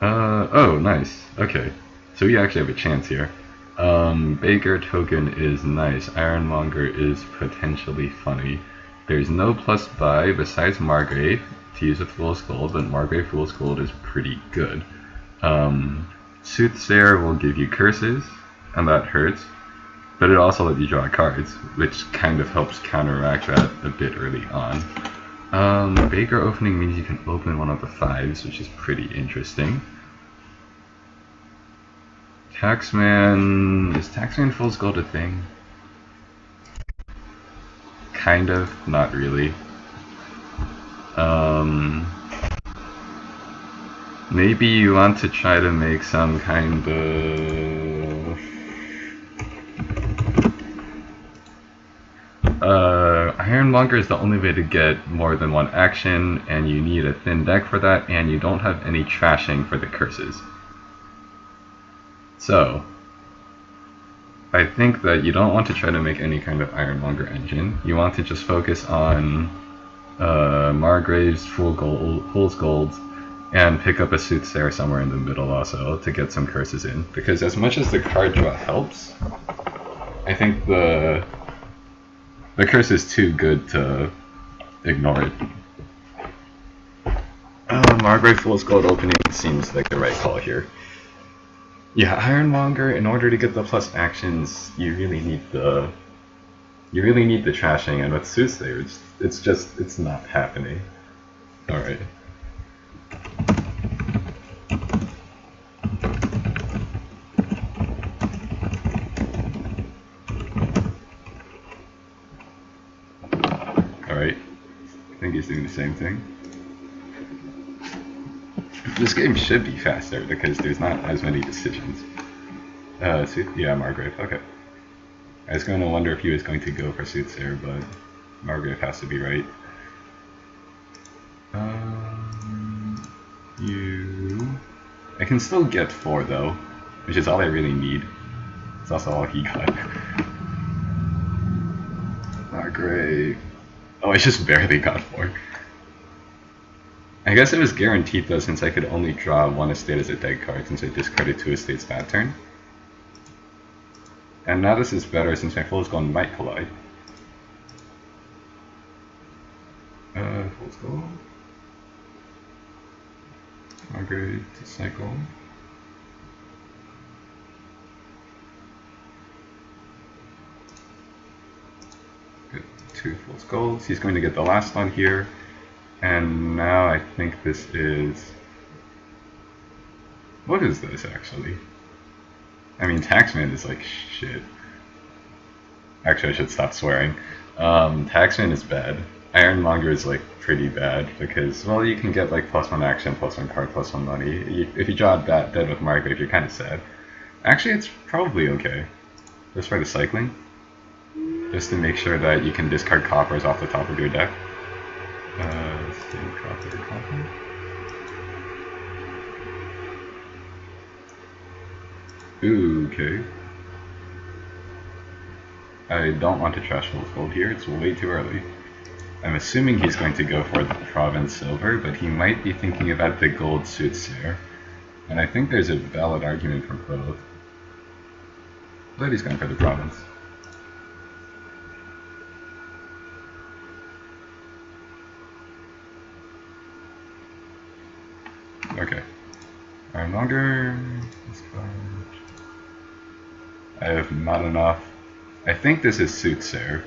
Oh, nice. Okay. So we actually have a chance here. Baker token is nice. Ironmonger is potentially funny. There's no plus buy besides Margrave to use with Fool's Gold, but Margrave Fool's Gold is pretty good. Soothsayer will give you curses, and that hurts, but it also lets you draw cards, which kind of helps counteract that a bit early on. Baker opening means you can open one of the 5s, which is pretty interesting. Taxman... is Taxman Fool's Gold a thing? Kind of, not really. Maybe you want to try to make some kind of... Ironmonger is the only way to get more than one action, and you need a thin deck for that, and you don't have any trashing for the curses. So, I think that you don't want to try to make any kind of Ironmonger engine. You want to just focus on Margrave's Fool's Gold, and pick up a Soothsayer somewhere in the middle also to get some curses in. Because as much as the card draw helps, I think the curse is too good to ignore it. Margrave Fool's Gold opening seems like the right call here. Yeah, Ironmonger, in order to get the plus actions, you really need the trashing, and with Soothsayer, it's not happening. Alright. Alright. I think he's doing the same thing. This game should be faster because there's not as many decisions. Yeah, Margrave, okay. I was going to wonder if he was going to go for Soothsayer, but Margrave has to be right. I can still get 4 though, which is all I really need. It's also all he got. Margrave. Oh, I just barely got 4. I guess it was guaranteed though, since I could only draw 1 estate as a dead card since I discarded 2 estates that turn. And now this is better since my Fool's Gold might collide. Fool's Gold. Margrave to cycle. Good. 2 Fool's Golds. He's going to get the last one here. And now I think this is... what is this actually? I mean, Taxman is like shit. Actually, I should stop swearing. Taxman is bad. Ironmonger is like pretty bad because, well, you can get like +1 action, +1 card, +1 money. If you draw that dead with Margrave, you're kind of sad. Actually, it's probably okay. Just for the cycling. Just to make sure that you can discard coppers off the top of your deck. Copper. Ooh, okay. I don't want to trash Fool's Gold here, it's way too early. I'm assuming he's going to go for the Province Silver, but he might be thinking about the Gold Soothsayer. And I think there's a valid argument for both. But he's going for the Province. Okay. Ironmonger. I have not enough. I think this is Soothsayer.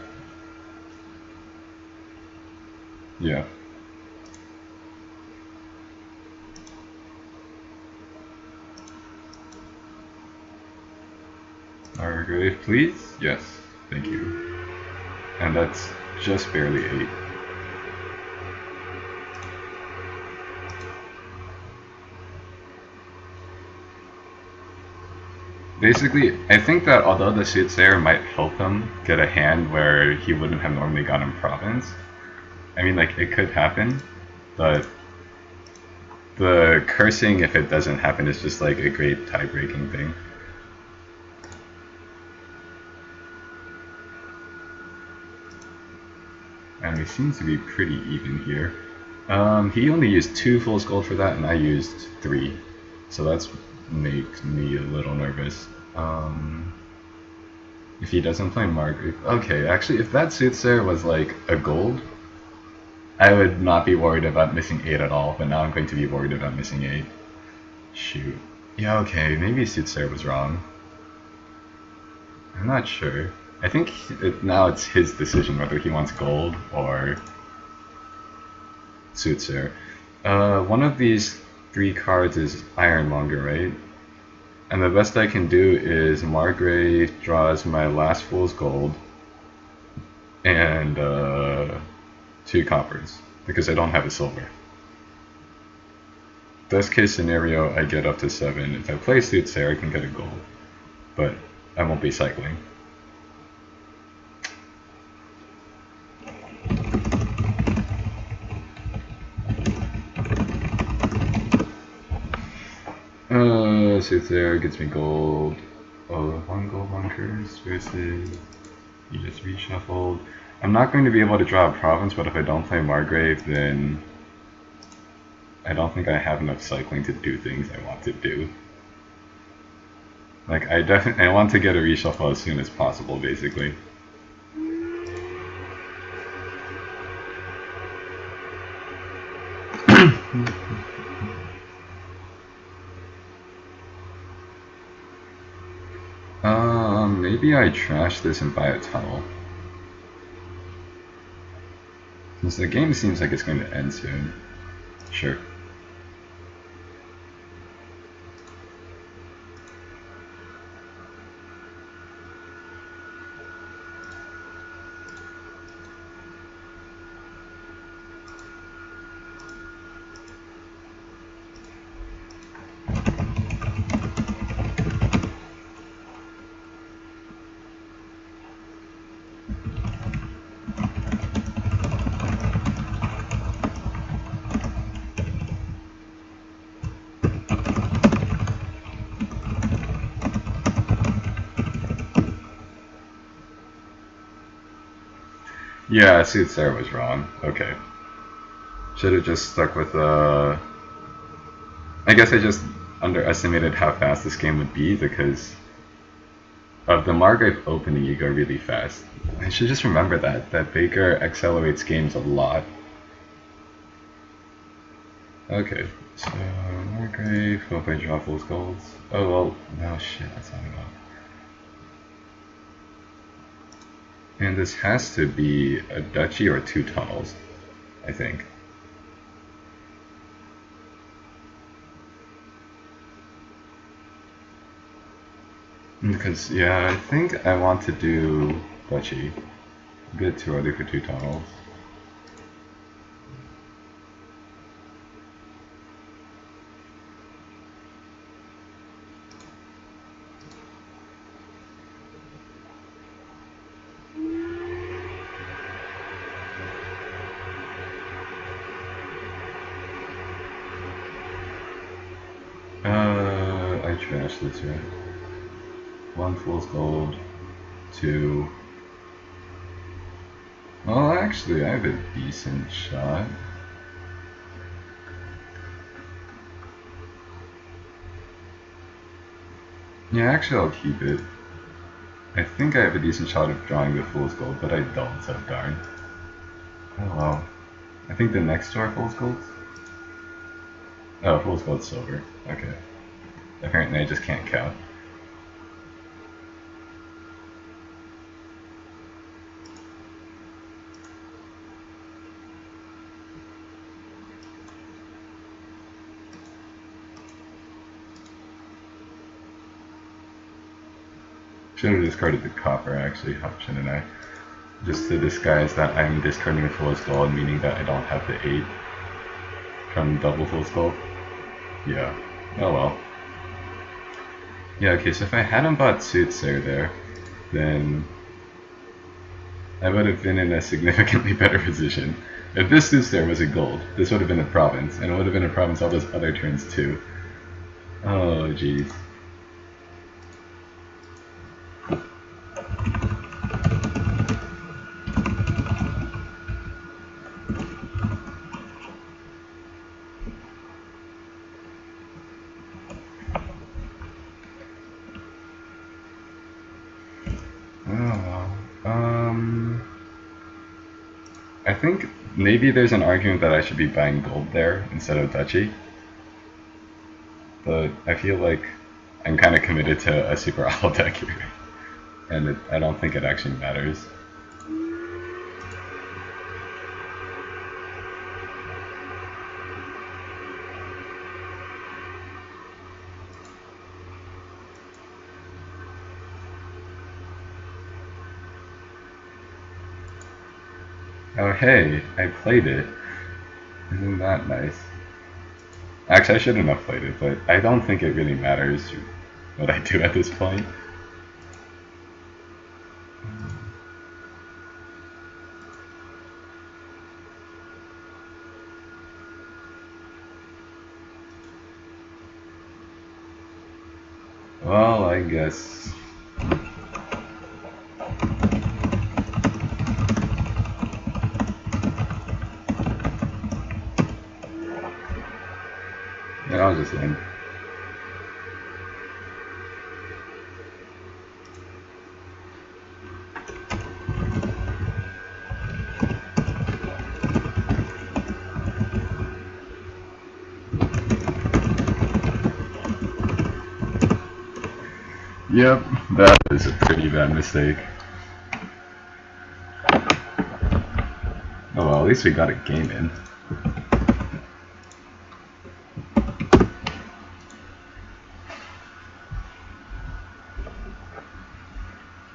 Yeah. Margrave, please? Yes. Thank you. And that's just barely 8. Basically, I think that although the Soothsayer might help him get a hand where he wouldn't have normally gotten Province, I mean, like, it could happen, but the cursing, if it doesn't happen, is just like a great tie-breaking thing. And it seems to be pretty even here. He only used 2 Fool's Gold for that, and I used 3. So that's makes me a little nervous. If he doesn't play Margaret, okay, actually, if that Soothsayer was like a gold, I would not be worried about missing 8 at all, but now I'm going to be worried about missing 8. Shoot. Yeah, okay, maybe Soothsayer was wrong. I'm not sure. I think now it's his decision whether he wants gold or Soothsayer. One of these 3 cards is Ironmonger, right? And the best I can do is Margrave draws my last Fool's Gold and 2 coppers, because I don't have a silver. Best case scenario, I get up to 7. If I play Soothsayer, I can get a gold, but I won't be cycling. Soothsayer gets me gold. Oh, 1 gold bunkers versus you just reshuffled. I'm not going to be able to draw a province, but if I don't play Margrave, then I don't think I have enough cycling to do things I want to do. Like, I want to get a reshuffle as soon as possible, basically. Maybe I trash this and buy a tunnel. Since the game seems like it's going to end soon. Sure. Yeah, Soothsayer was wrong. Okay. Should have just stuck with I guess I just underestimated how fast this game would be because of the Margrave opening you go really fast. I should just remember that Baker accelerates games a lot. Okay, so Margrave, hope I draw Fool's Golds. Oh well, no shit, that's not enough. And this has to be a duchy or 2 tunnels, I think. Because, yeah, I think I want to do duchy. A bit too early for 2 tunnels. I trash this, right? 1 Fool's Gold, 2. Well, actually, I have a decent shot. Yeah, actually, I'll keep it. I think I have a decent shot of drawing the Fool's Gold, but I don't, so darn. Oh well. I think the next two are Fool's Golds? Oh, Fool's Gold's silver. Okay. Apparently I just can't count. Should have discarded the copper actually, shouldn't I? Just to disguise that I'm discarding a Fool's Gold, meaning that I don't have the 8 from double Fool's Gold. Yeah. Oh well. Yeah, okay, so if I hadn't bought Soothsayer there, then I would have been in a significantly better position. If this Soothsayer was a gold, this would have been a province, and it would have been a province all those other turns too. Oh, jeez. think maybe there's an argument that I should be buying gold there instead of duchy. But I feel like I'm kind of committed to a super owl deck here. And I don't think it actually matters. Oh hey, I played it. Isn't that nice? Actually, I shouldn't have played it, but I don't think it really matters what I do at this point. Well, I guess... yeah, I'll just end. Yep, that is a pretty bad mistake. Oh well, at least we got a game in.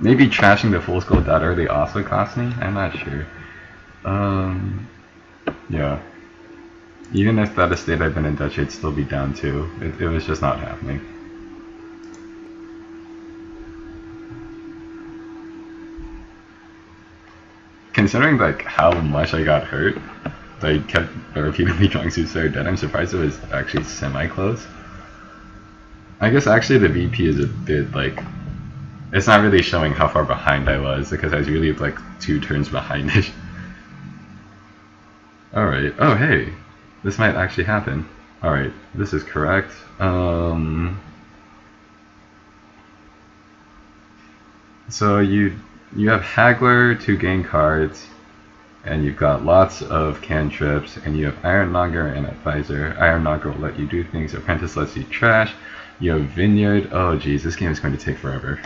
Maybe trashing the full scope that early also cost me? I'm not sure. Yeah. Even if that estate I'd been in Dutch, I'd still be down too. It was just not happening. Considering like how much I got hurt, I kept repeatedly drawing suits that are dead, I'm surprised it was actually semi-close. I guess actually the VP is a bit like... it's not really showing how far behind I was, because I was really like 2 turns behind-ish. Alright, oh hey, this might actually happen. Alright, this is correct. So you have Haggler to gain cards, and you've got lots of cantrips, and you have Ironmonger and Advisor. Ironmonger will let you do things, Apprentice lets you trash. You have Vineyard. Oh geez, this game is going to take forever.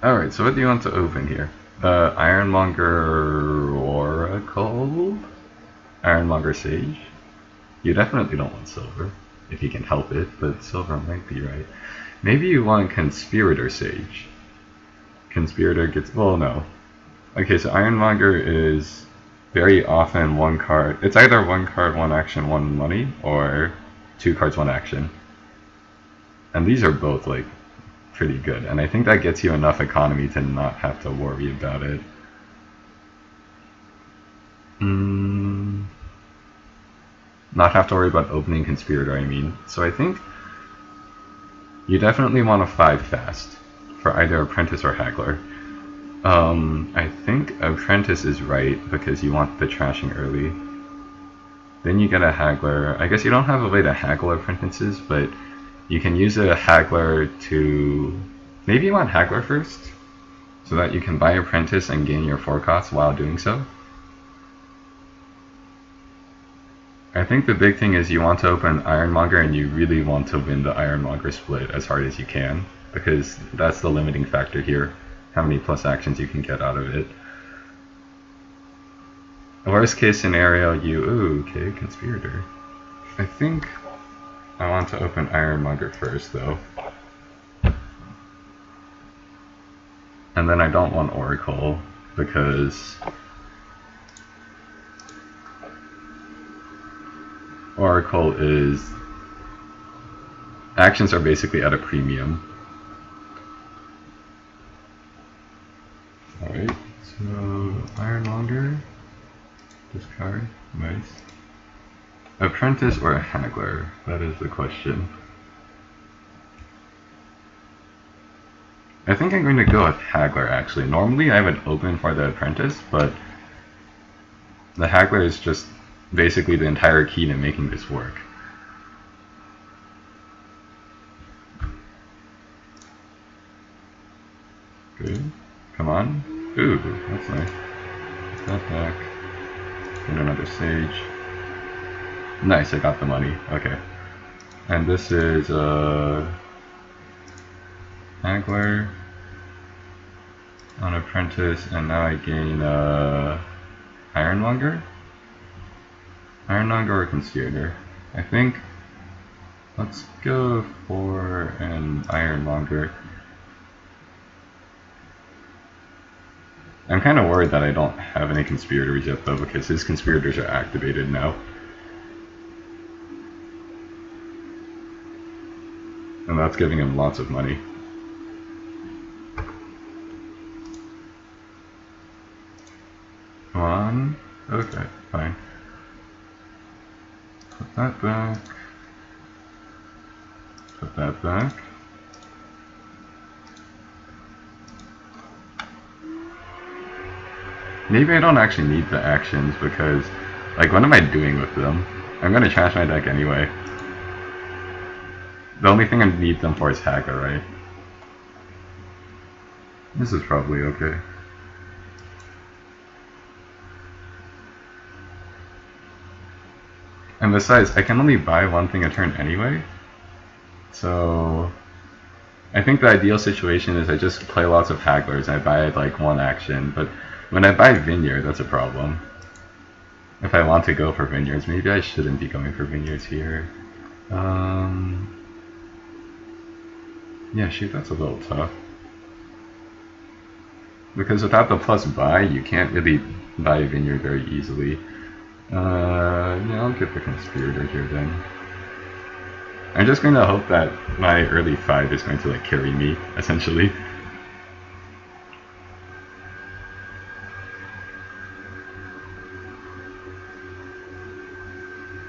Alright, so what do you want to open here? Ironmonger Oracle? Ironmonger Sage? You definitely don't want silver, if you can help it, but silver might be right. Maybe you want Conspirator Sage. Conspirator gets... well, no. Okay, so Ironmonger is very often 1 card. It's either 1 card, 1 action, 1 money, or 2 cards, 1 action. And these are both, like, pretty good, and I think that gets you enough economy to not have to worry about it. Not have to worry about opening Conspirator, I mean. So I think you definitely want a 5 fast for either Apprentice or Haggler. I think Apprentice is right because you want the trashing early. Then you get a Haggler. I guess you don't have a way to haggle Apprentices, but you can use a Haggler to... maybe you want Haggler first, so that you can buy Apprentice and gain your 4 costs while doing so. I think the big thing is you want to open Ironmonger and you really want to win the Ironmonger split as hard as you can, because that's the limiting factor here, how many plus actions you can get out of it. Worst case scenario, you... ooh, okay, Conspirator. I think I want to open Ironmonger first, though. And then I don't want Oracle, because Oracle is... actions are basically at a premium. Alright, so Ironmonger, discard, nice. Apprentice or a Haggler? That is the question. I think I'm going to go with Haggler, actually. Normally I would open for the Apprentice, but The Haggler is just basically the entire key to making this work. Good. Come on. Ooh, that's nice. Put that back. Get another Sage. Nice, I got the money. Okay. And this is Haggler on Apprentice, and now I gain Ironmonger? Ironmonger or Conspirator? I think let's go for an Ironmonger. I'm kind of worried that I don't have any Conspirators yet though, because his Conspirators are activated now. And that's giving him lots of money. Come on. Okay, fine. Put that back. Put that back. Maybe I don't actually need the actions because, like, what am I doing with them? I'm gonna trash my deck anyway. The only thing I need them for is Haggler, right? This is probably okay. And besides, I can only buy one thing a turn anyway. So I think the ideal situation is I just play lots of Hagglers and I buy like one action, but when I buy Vineyard, that's a problem. If I want to go for Vineyards, maybe I shouldn't be going for Vineyards here. Yeah, shoot, that's a little tough. Because without the plus buy, you can't really buy a Vineyard very easily. Yeah, I'll get the Conspirator here then. I'm just going to hope that my early 5 is going to like carry me, essentially.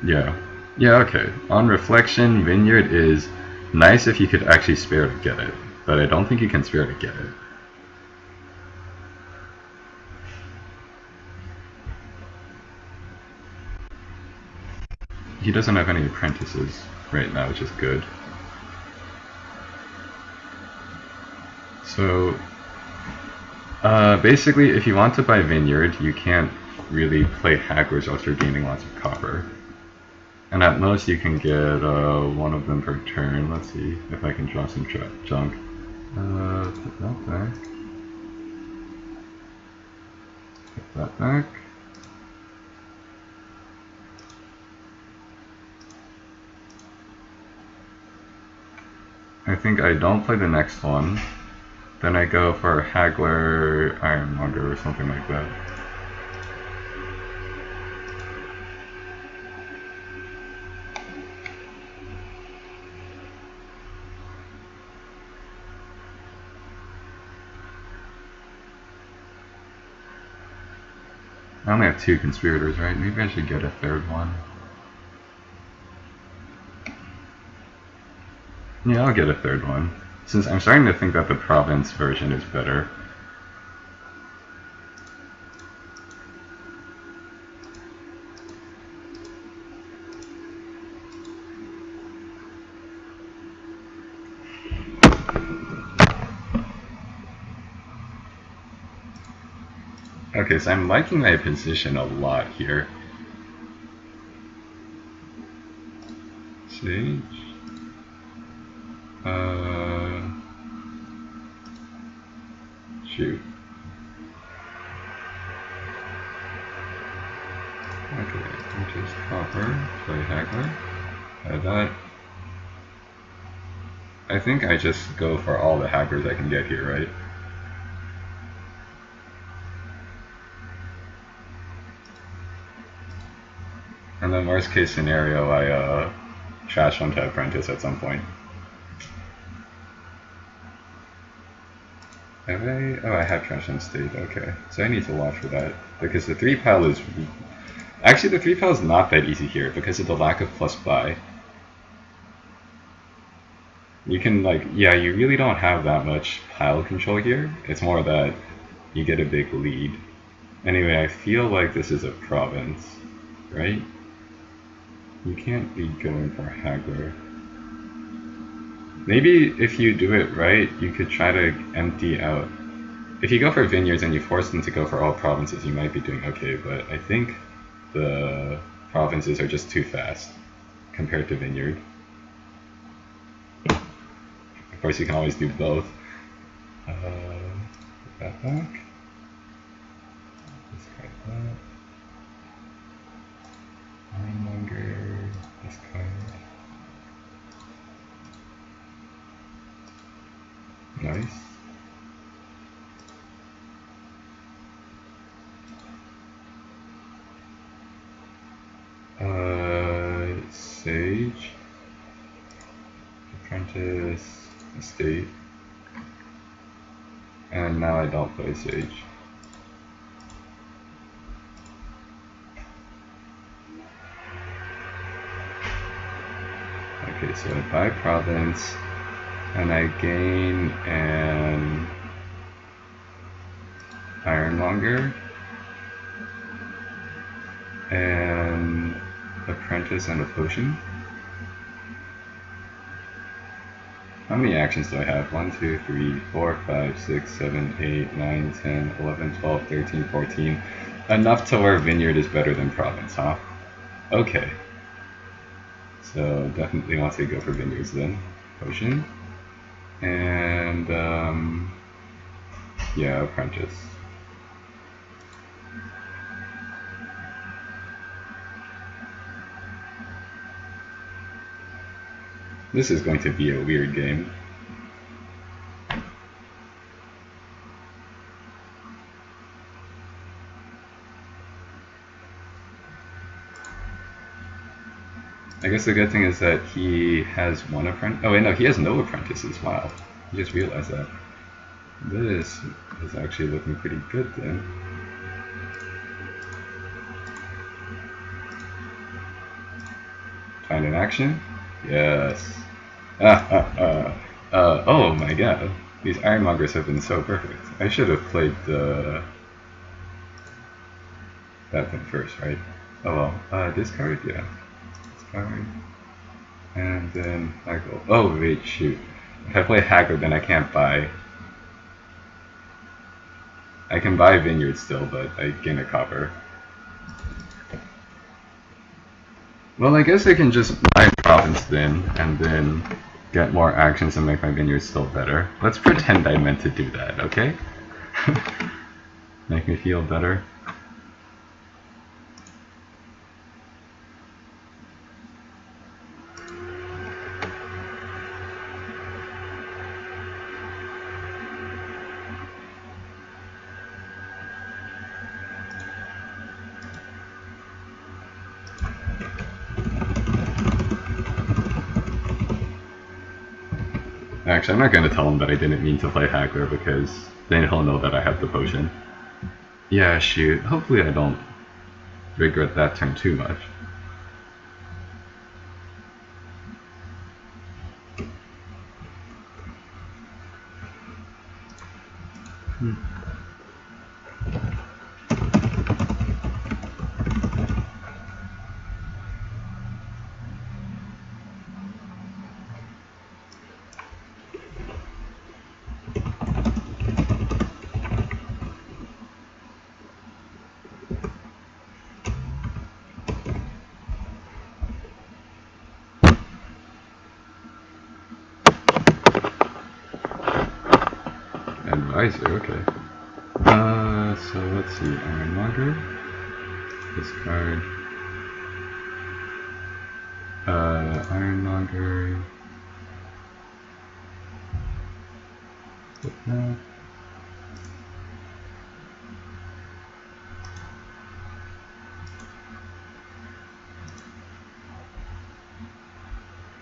Yeah. Yeah, okay. On reflection, Vineyard is nice if you could actually spare to get it, but I don't think you can spare to get it. He doesn't have any apprentices right now, which is good. So, basically, if you want to buy Vineyard, you can't really play Hagglers whilst you're gaining lots of copper. And at most, you can get one of them per turn. Let's see if I can draw some junk. Put that back. Put that back. I think I don't play the next one. Then I go for Haggler, Ironmonger, or something like that. I only have 2 Conspirators, right? Maybe I should get a 3rd one. Yeah, I'll get a 3rd one. Since I'm starting to think that the Province version is better. Okay, so I'm liking my position a lot here. Sage. Shoot. Okay, which is copper, play Haggler. That. I think I just go for all the Hagglers I can get here, right? And then worst case scenario, I trash onto Apprentice at some point. Have I? Oh, I have trash on state. Okay, so I need to watch for that because the 3 pile is actually the 3 pile is not that easy here because of the lack of plus buy. You can like, yeah, you really don't have that much pile control here. It's more that you get a big lead. Anyway, I feel like this is a province, right? You can't be going for Haggler. Maybe if you do it right, you could try to empty out. If you go for vineyards and you force them to go for all provinces, you might be doing okay, but I think the provinces are just too fast compared to vineyard. Of course, you can always do both. Put that back. Discard that. Ironmonger. Discard. Nice. Sage. Apprentice. Estate. And now I don't play Sage. Okay, so I buy province, and I gain an Ironmonger, and apprentice and a potion. How many actions do I have? 1, 2, 3, 4, 5, 6, 7, 8, 9, 10, 11, 12, 13, 14. Enough to where vineyard is better than province, huh? Okay. So definitely want to go for vineyards then. Potion. And yeah, apprentice. This is going to be a weird game. I guess the good thing is that he has one apprentice. Oh wait, no, he has no apprentices. Wow, I just realized that. This is actually looking pretty good then. Find an action? Yes. Oh my god, these Ironmongers have been so perfect. I should have played that thing first, right? Oh well, discard? Yeah. Discard. And then Haggle. Oh wait, shoot. If I play Haggle, then I can't buy. I can buy Vineyard still, but I gain a copper. Well, I guess I can just buy Province then, and then get more actions and make my Vineyard still better. Let's pretend I meant to do that, okay? Make me feel better. Actually, I'm not going to tell him that I didn't mean to play Haggler because then he'll know that I have the potion. Yeah, shoot. Hopefully I don't regret that turn too much. Advisor, okay. So let's see, Ironmonger, discard, Ironmonger, put that.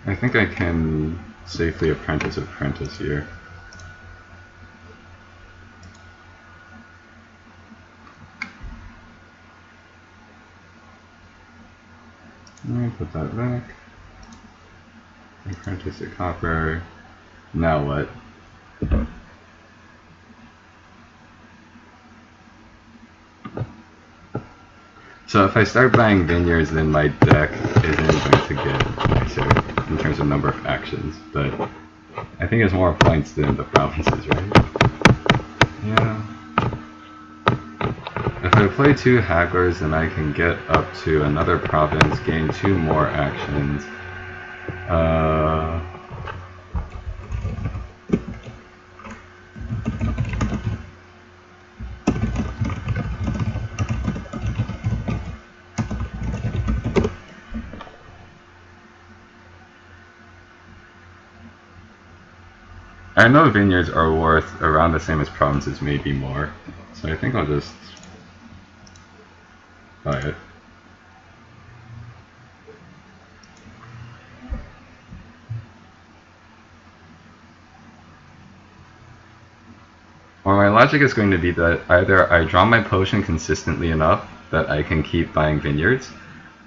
I think I can safely apprentice here. Alright, put that back. Apprentice a copper. Now what? So if I start buying vineyards, then my deck isn't going to get nicer in terms of number of actions. But I think it's more points than the provinces, right? Yeah. If I play 2 hagglers, then I can get up to another province, gain 2 more actions. I know vineyards are worth around the same as provinces, maybe more. So I think I'll just buy it. Well, my logic is going to be that either I draw my potion consistently enough that I can keep buying vineyards,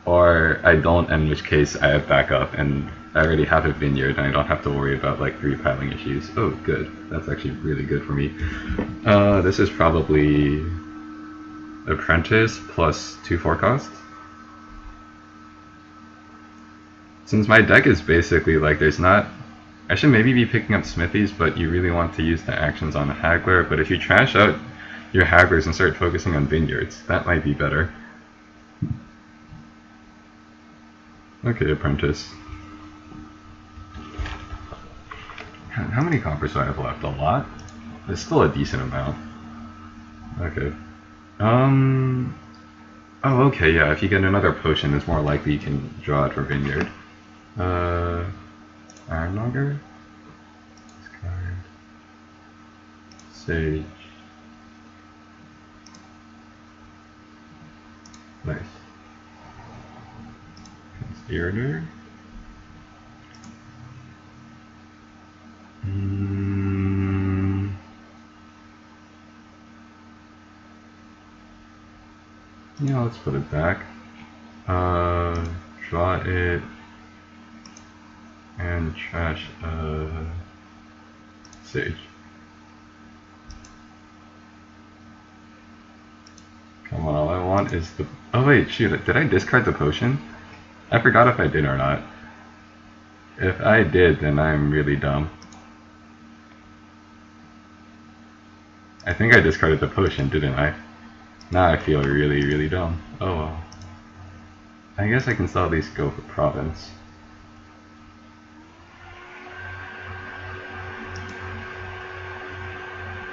or I don't, in which case I have backup and I already have a vineyard and I don't have to worry about like 3 piling issues. Oh, good. That's actually really good for me. This is probably Apprentice plus 2 forecast. Since my deck is basically like there's not... I should maybe be picking up Smithies, but you really want to use the actions on a Haggler. But if you trash out your Hagglers and start focusing on Vineyards, that might be better. Okay, Apprentice. How many coppers do I have left? A lot? It's still a decent amount. Okay. Oh, okay, yeah, if you get another potion, it's more likely you can draw it for Vineyard. Ironmonger? Discard. Sage. Nice. Conspirator. Yeah, let's put it back. Draw it and trash Sage. Come on, all I want is the... Oh wait, shoot, did I discard the potion? I forgot if I did or not. If I did, then I'm really dumb. I think I discarded the potion, didn't I? Now I feel really, really dumb. Oh well. I guess I can still at least go for province.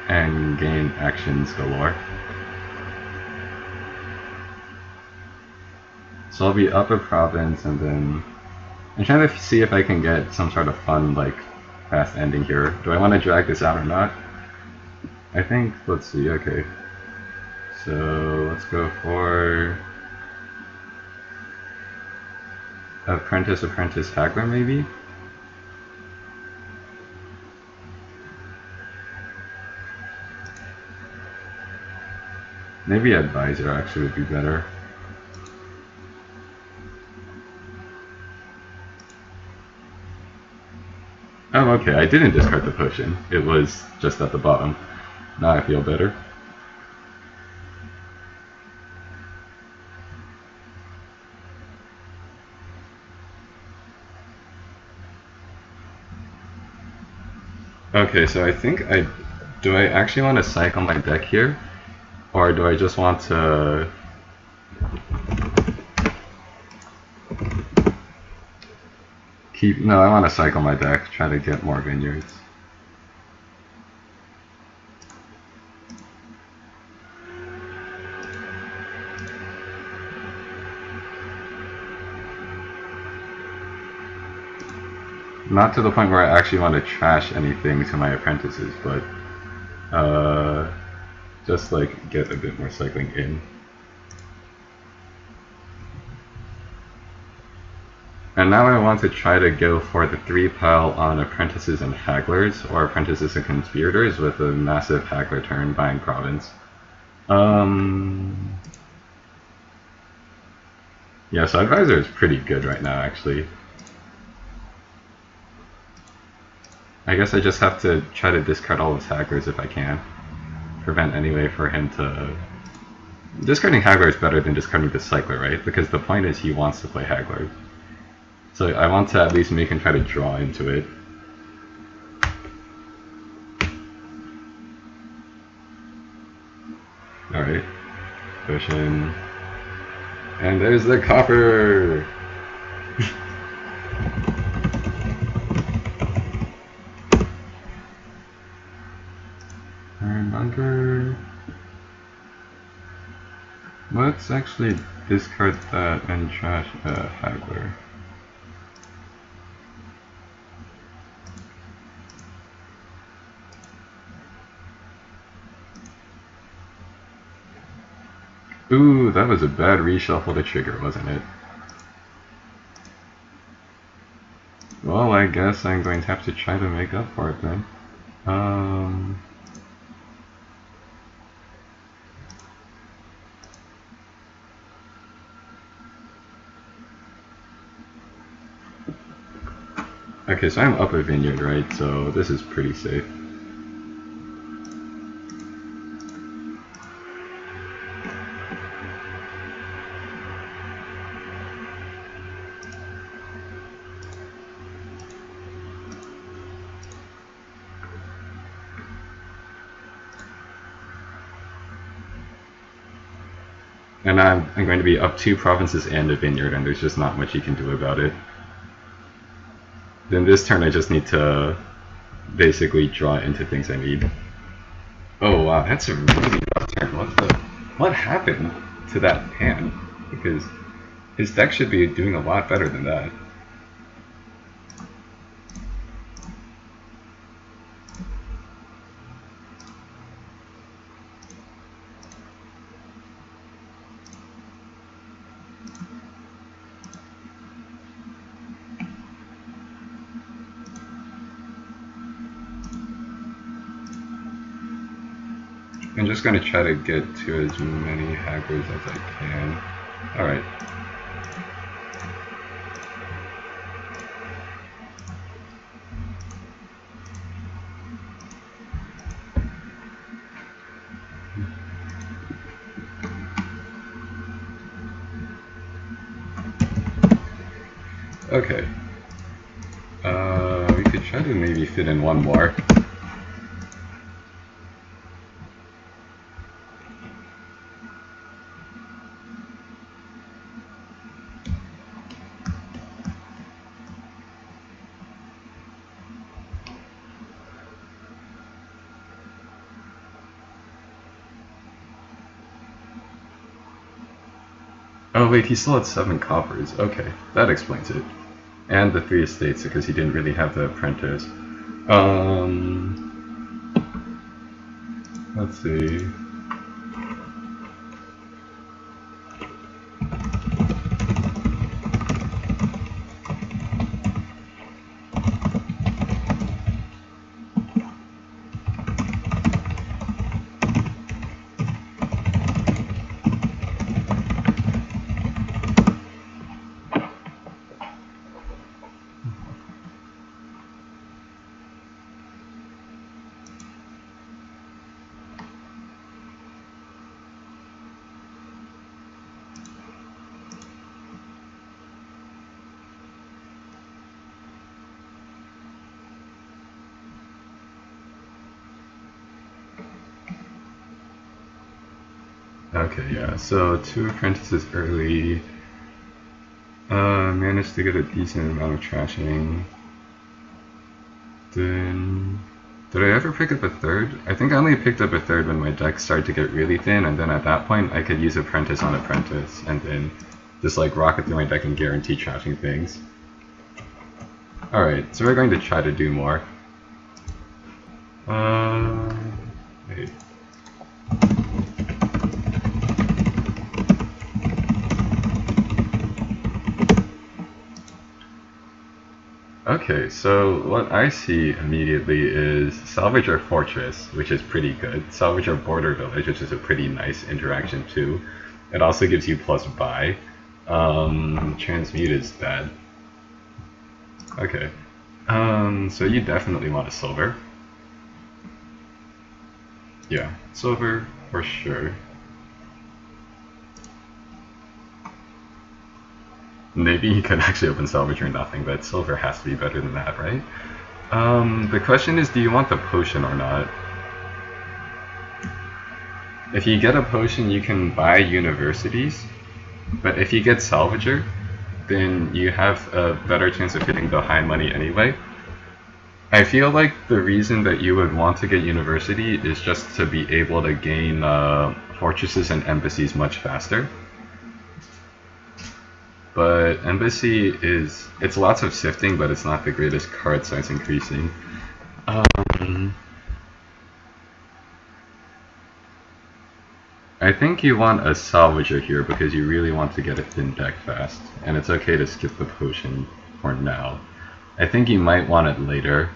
And gain actions galore. So I'll be up a province and then... I'm trying to see if I can get some sort of fun, like, fast ending here. Do I want to drag this out or not? I think, let's see, okay. So let's go for Apprentice, Haggler maybe? Maybe Advisor actually would be better. Oh, okay, I didn't discard the potion. It was just at the bottom. Now I feel better. Okay, so I think do I actually want to cycle my deck here? Or do I just want to... No, I want to cycle my deck, try to get more vineyards. Not to the point where I actually want to trash anything to my apprentices, but just like get a bit more cycling in. And now I want to try to go for the 3 pile on apprentices and hagglers, or apprentices and conspirators with a massive haggler turn buying province. Yeah, so Advisor is pretty good right now actually. I guess I just have to try to discard all his hagglers if I can. Prevent any way for him to Discarding Haggler is better than discarding the Cycler, right? Because the point is he wants to play Haggler. So I want to at least make him try to draw into it. Alright. Push in. And there's the copper! Ironmonger. Let's actually discard that and trash Haggler. Ooh, that was a bad reshuffle to trigger, wasn't it? Well, I guess I'm going to have to try to make up for it then. Okay, so I'm up a Vineyard, right? So this is pretty safe. And I'm going to be up 2 provinces and a Vineyard, and there's just not much you can do about it. Then this turn I just need to basically draw into things I need. Oh wow, that's a really rough turn. What happened to that hand? Because his deck should be doing a lot better than that. I'm just going to try to get to as many Hagglers as I can. Alright. Okay. We could try to maybe fit in one more. Oh wait, he still had 7 coppers. Okay, that explains it. And the 3 estates because he didn't really have the apprentice. Let's see. Okay, yeah, so 2 apprentices early. Managed to get a decent amount of trashing. Then, did I ever pick up a 3rd? I think I only picked up a 3rd when my deck started to get really thin, and then at that point I could use apprentice on apprentice, and then just like rocket through my deck and guarantee trashing things. Alright, so we're going to try to do more. Wait. Okay, so what I see immediately is Salvage our Fortress, which is pretty good. Salvage our Border Village, which is a pretty nice interaction too. It also gives you plus buy. Transmute is bad. Okay. So you definitely want a silver. Yeah, silver for sure. Maybe he could actually open salvage or nothing, but silver has to be better than that, right? The question is, do you want the potion or not? If you get a potion, you can buy universities, but if you get salvager, then you have a better chance of hitting the high money anyway. I feel like the reason that you would want to get university is just to be able to gain fortresses and embassies much faster. But embassy it's lots of sifting, but it's not the greatest card size increasing. I think you want a salvager here because you really want to get a thin deck fast, and it's okay to skip the potion for now. I think you might want it later.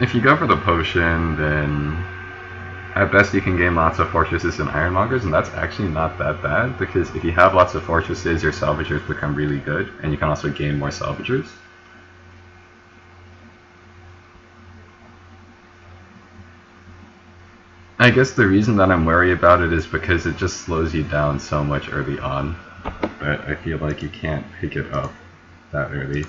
If you go for the potion, then at best you can gain lots of fortresses and ironmongers, and that's actually not that bad, because if you have lots of fortresses, your salvagers become really good, and you can also gain more salvagers. I guess the reason that I'm worried about it is because it just slows you down so much early on, but I feel like you can't pick it up that early.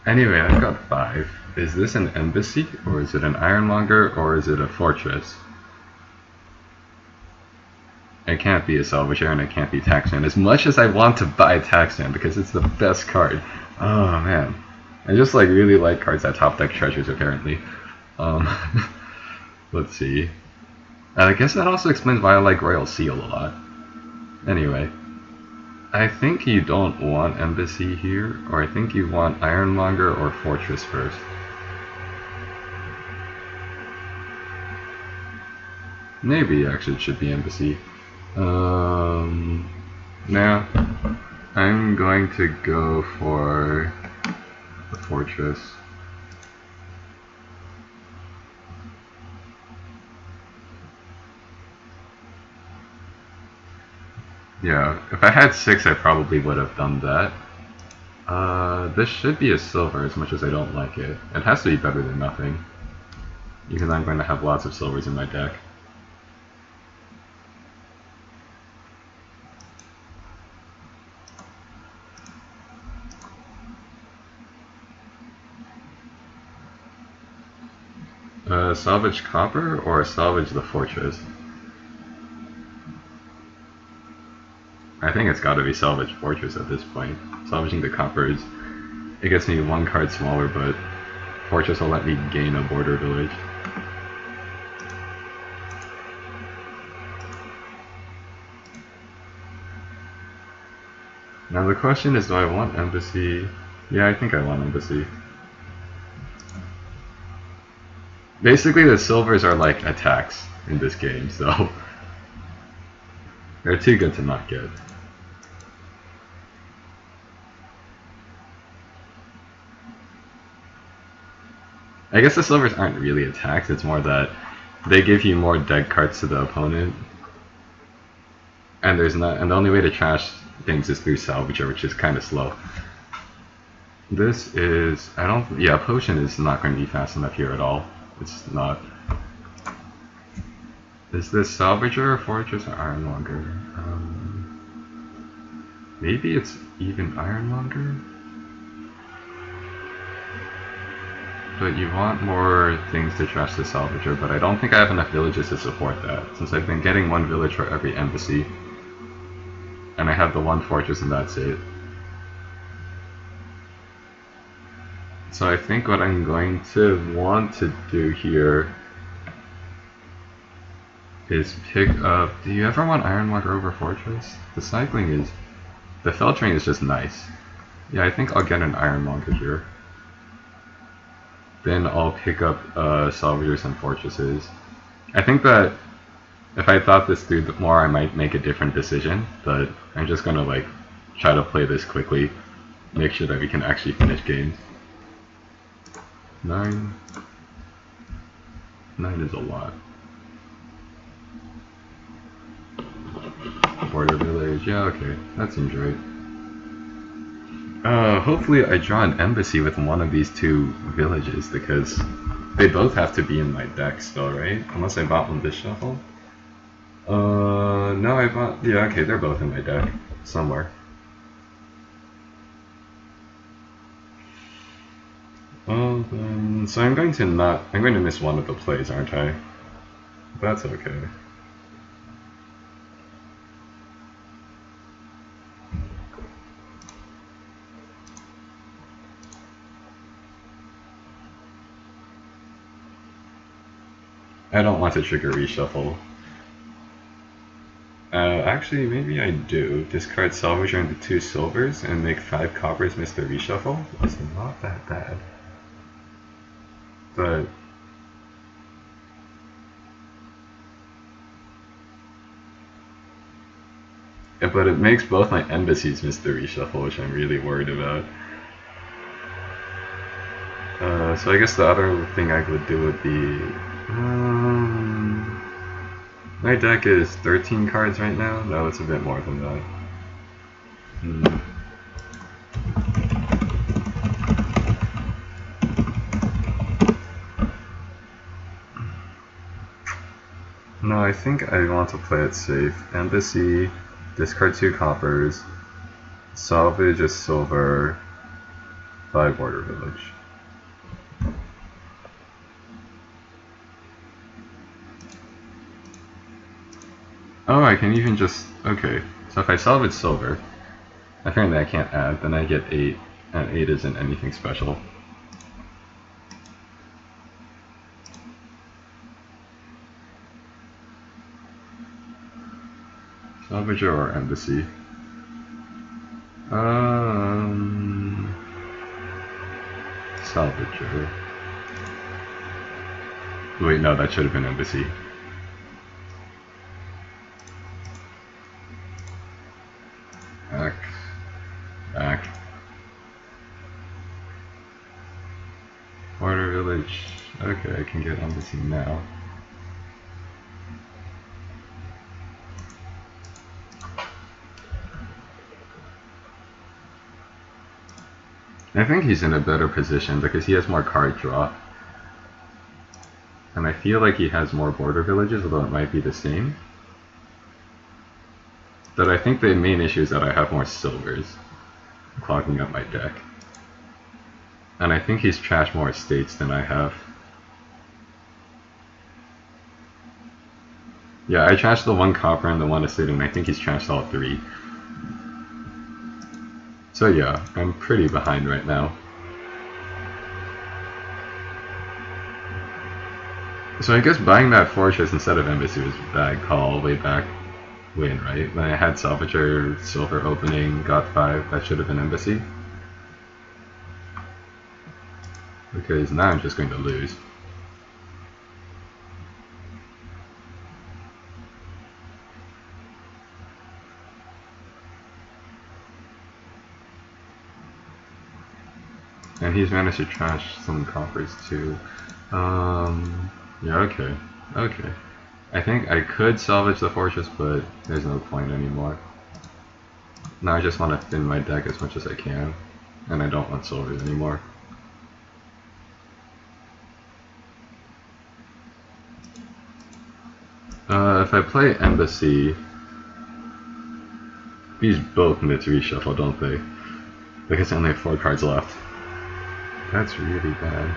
Anyway, I've got 5. Is this an embassy, or is it an ironmonger, or is it a fortress? It can't be a salvager, and it can't be taxman. As much as I want to buy taxman because it's the best card. Oh man, I just like really like cards that top deck treasures apparently. Let's see. I guess that also explains why I like Royal Seal a lot. Anyway, I think you don't want embassy here, or I think you want ironmonger or fortress first. Maybe actually it should be embassy. Now I'm going to go for the fortress. Yeah, if I had 6, I probably would have done that. This should be a silver, as much as I don't like it. It has to be better than nothing, because I'm going to have lots of silvers in my deck. Salvage copper or salvage the fortress? I think it's gotta be salvage fortress at this point. Salvaging the copper it gets me 1 card smaller, but fortress will let me gain a border village. Now the question is, do I want embassy? Yeah, I think I want embassy. Basically, the silvers are like attacks in this game, so they're too good to not get. I guess the silvers aren't really attacks, it's more that they give you more deck cards to the opponent. And the only way to trash things is through salvager, which is kind of slow. This is, yeah, potion is not going to be fast enough here at all. It's not. Is this salvager, fortress, or ironmonger? Maybe it's even ironmonger? But you want more things to trash the salvager, but I don't think I have enough villages to support that, since I've been getting 1 village for every embassy. And I have the 1 fortress and that's it. So I think what I'm going to want to do here is pick up... Do you ever want ironmonger over fortress? The filtering is just nice. Yeah, I think I'll get an ironmonger here. Then I'll pick up salvagers and fortresses. I think that if I thought this through more, I might make a different decision, but I'm just gonna like try to play this quickly, make sure that we can actually finish games. 9 is a lot. Border village. village. Yeah, okay. That seems right. Hopefully I draw an embassy with one of these two villages, because they both have to be in my deck still, right? Unless I bought one this shuffle. No, I bought... Yeah, okay, they're both in my deck. Somewhere. Well, then... So I'm going to not... I'm going to miss one of the plays, aren't I? That's okay. I don't want to trigger reshuffle. Actually, maybe I do. Discard Salvager into 2 silvers and make 5 coppers miss the reshuffle. That's not that bad. But... yeah, but it makes both my embassies miss the reshuffle, which I'm really worried about. So I guess the other thing I would do would be... my deck is 13 cards right now? No, it's a bit more than that. No, I think I want to play it safe. Embassy, discard 2 coppers, salvage a silver, 5 border village. Oh, I can even just... okay. So if I salvage silver, apparently I can't add, then I get 8, and 8 isn't anything special. Salvager or embassy? Salvager. Wait, no, that should have been embassy. Back. Border village. Okay, I can get embassy now. I think he's in a better position because he has more card draw. And I feel like he has more border villages, although it might be the same. But I think the main issue is that I have more silvers clogging up my deck. And I think he's trashed more estates than I have. Yeah, I trashed the 1 copper and the 1 estate, and I think he's trashed all 3. So yeah, I'm pretty behind right now. So I guess buying that fortress instead of embassy was a bad call way back when, right? When I had Salvager, silver opening, got 5, that should have been embassy. Because now I'm just going to lose. And he's managed to trash some coppers too. Yeah, okay. Okay. I think I could salvage the fortress, but there's no point anymore. Now I just want to thin my deck as much as I can, and I don't want silvers anymore. If I play Embassy, these both miss reshuffle, don't they? Because I only have 4 cards left. That's really bad.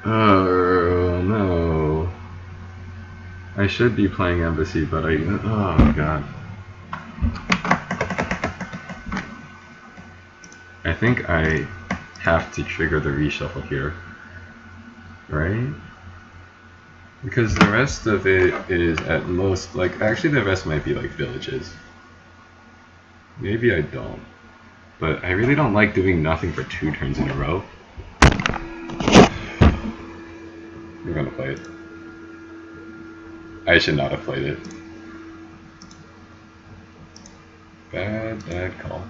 Oh no. I should be playing Embassy, but oh god. I think I have to trigger the reshuffle here. Right? Because the rest of it is at most, like, actually the rest might be like villages. Maybe I don't. But I really don't like doing nothing for 2 turns in a row. We're gonna play it. I should not have played it. Bad call.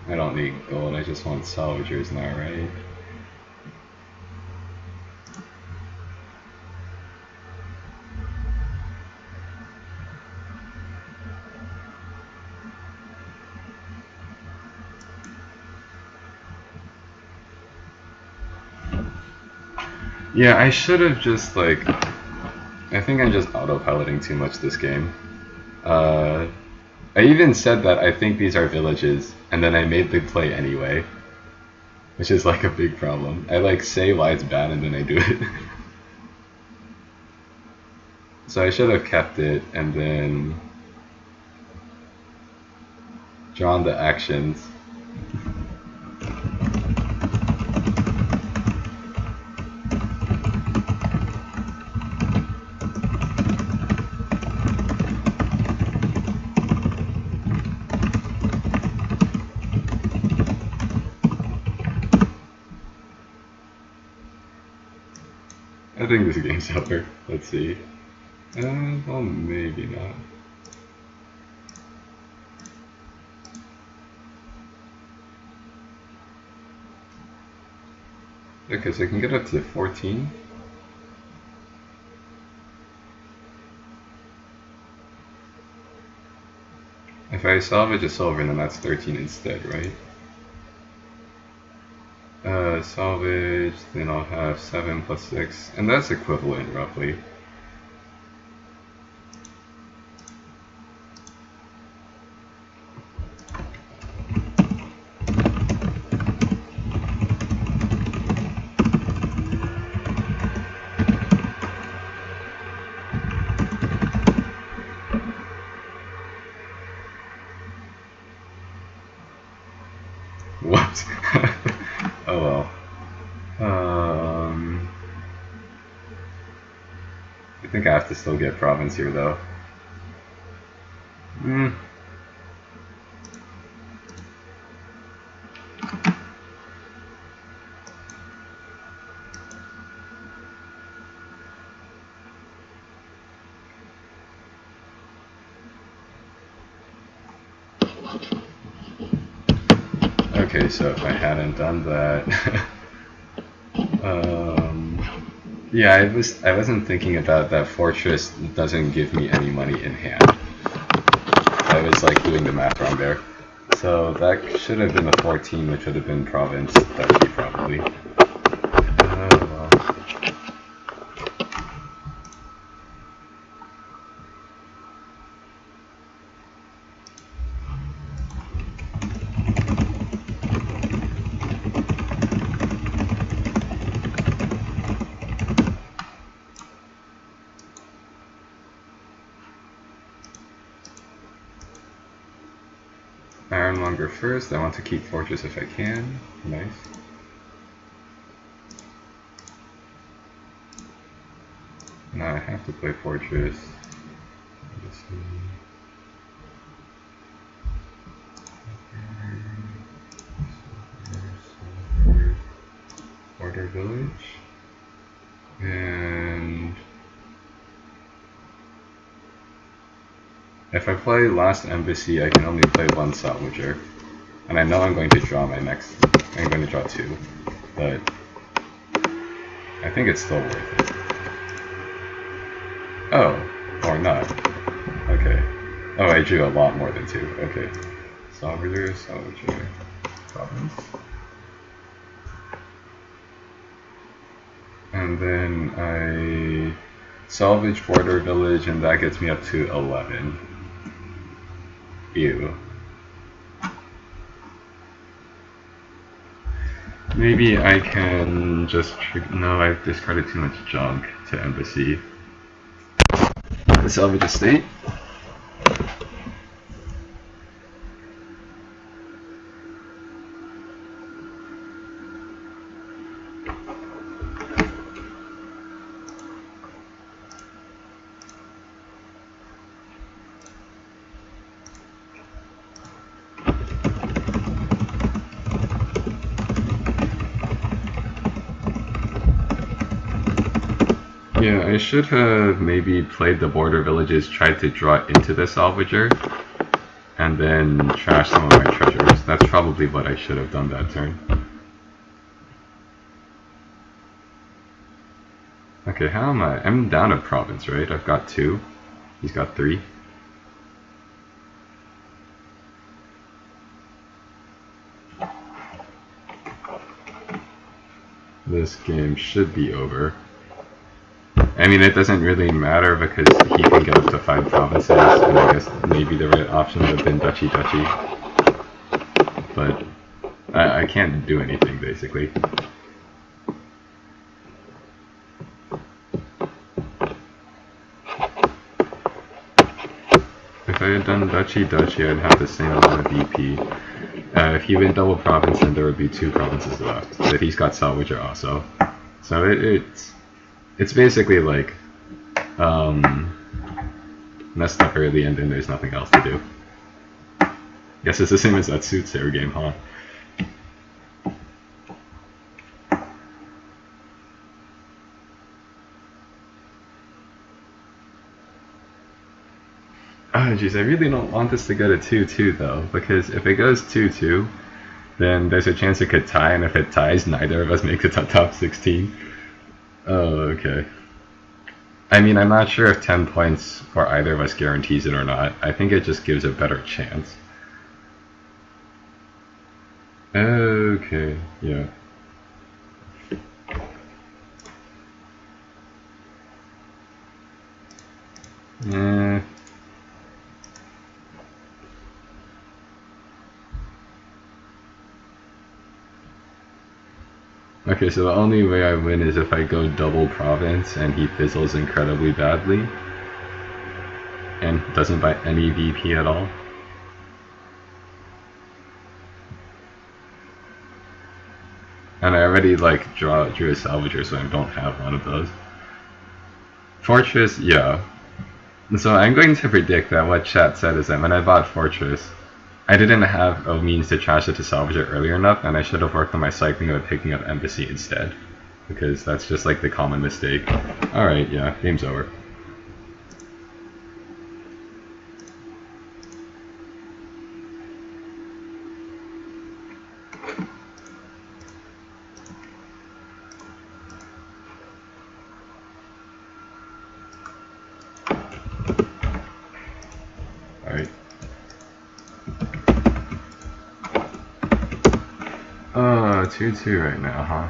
I don't need gold, I just want salvagers now, right? Yeah, I should have just like... I think I'm just autopiloting too much this game. I even said that I think these are villages, and then I made the play anyway. Which is like a big problem. I like say why it's bad and then I do it. So I should have kept it and then drawn the actions. I think this game's over. Let's see. Well, maybe not. Okay, so I can get up to 14. If I salvage a silver, then that's 13 instead, right? Salvage, then I'll have 7 plus 6, and that's equivalent roughly. What? Oh well. I think I have to still get province here though. Okay, so if I hadn't done that, yeah, I wasn't thinking about that fortress doesn't give me any money in hand. I was like doing the math wrong there. So that should have been a 14, which would have been province 30 probably. Well. Ironmonger first. I want to keep fortress if I can. Nice. Now I have to play fortress. Border village. And if I play last embassy, I can only play one salvager. And I know I'm going to draw my next. I'm going to draw 2. But I think it's still worth it. Oh, or not. Okay. Oh, I drew a lot more than 2. Okay. Salvager, salvager, province. And then I salvage border village, and that gets me up to 11. Ew. Maybe I can just... No, I've discarded too much junk to embassy. Salvage a state. Yeah, I should have maybe played the border villages, tried to draw into the salvager, and then trash some of my treasures. That's probably what I should have done that turn. Okay, how am I? I'm down a province, right? I've got 2. He's got 3. This game should be over. I mean, it doesn't really matter because he can get up to 5 provinces, and I guess maybe the right option would have been Duchy. But I can't do anything, basically. If I had done Duchy, I'd have the same amount of VP. If he went double province, then there would be 2 provinces left. But he's got Salvager also. So it's basically like messed up early and then there's nothing else to do. Guess it's the same as that Soothsayer game, huh? Oh jeez, I really don't want this to go to 2-2 though, because if it goes 2-2, then there's a chance it could tie, and if it ties, neither of us make the top 16. Oh, okay. I mean, I'm not sure if 10 points for either of us guarantees it or not. I think it just gives a better chance. Okay, yeah. Okay, so the only way I win is if I go double province and he fizzles incredibly badly and doesn't buy any VP at all. And I already like drew a Salvager, so I don't have one of those. Fortress, yeah. So I'm going to predict that what chat said is that when I bought Fortress, I didn't have a means to trash it to salvage it earlier enough, and I should have worked on my cycling by picking up Embassy instead. Because that's just like the common mistake. Alright, yeah, game's over. Alright. 2-2 right now, huh?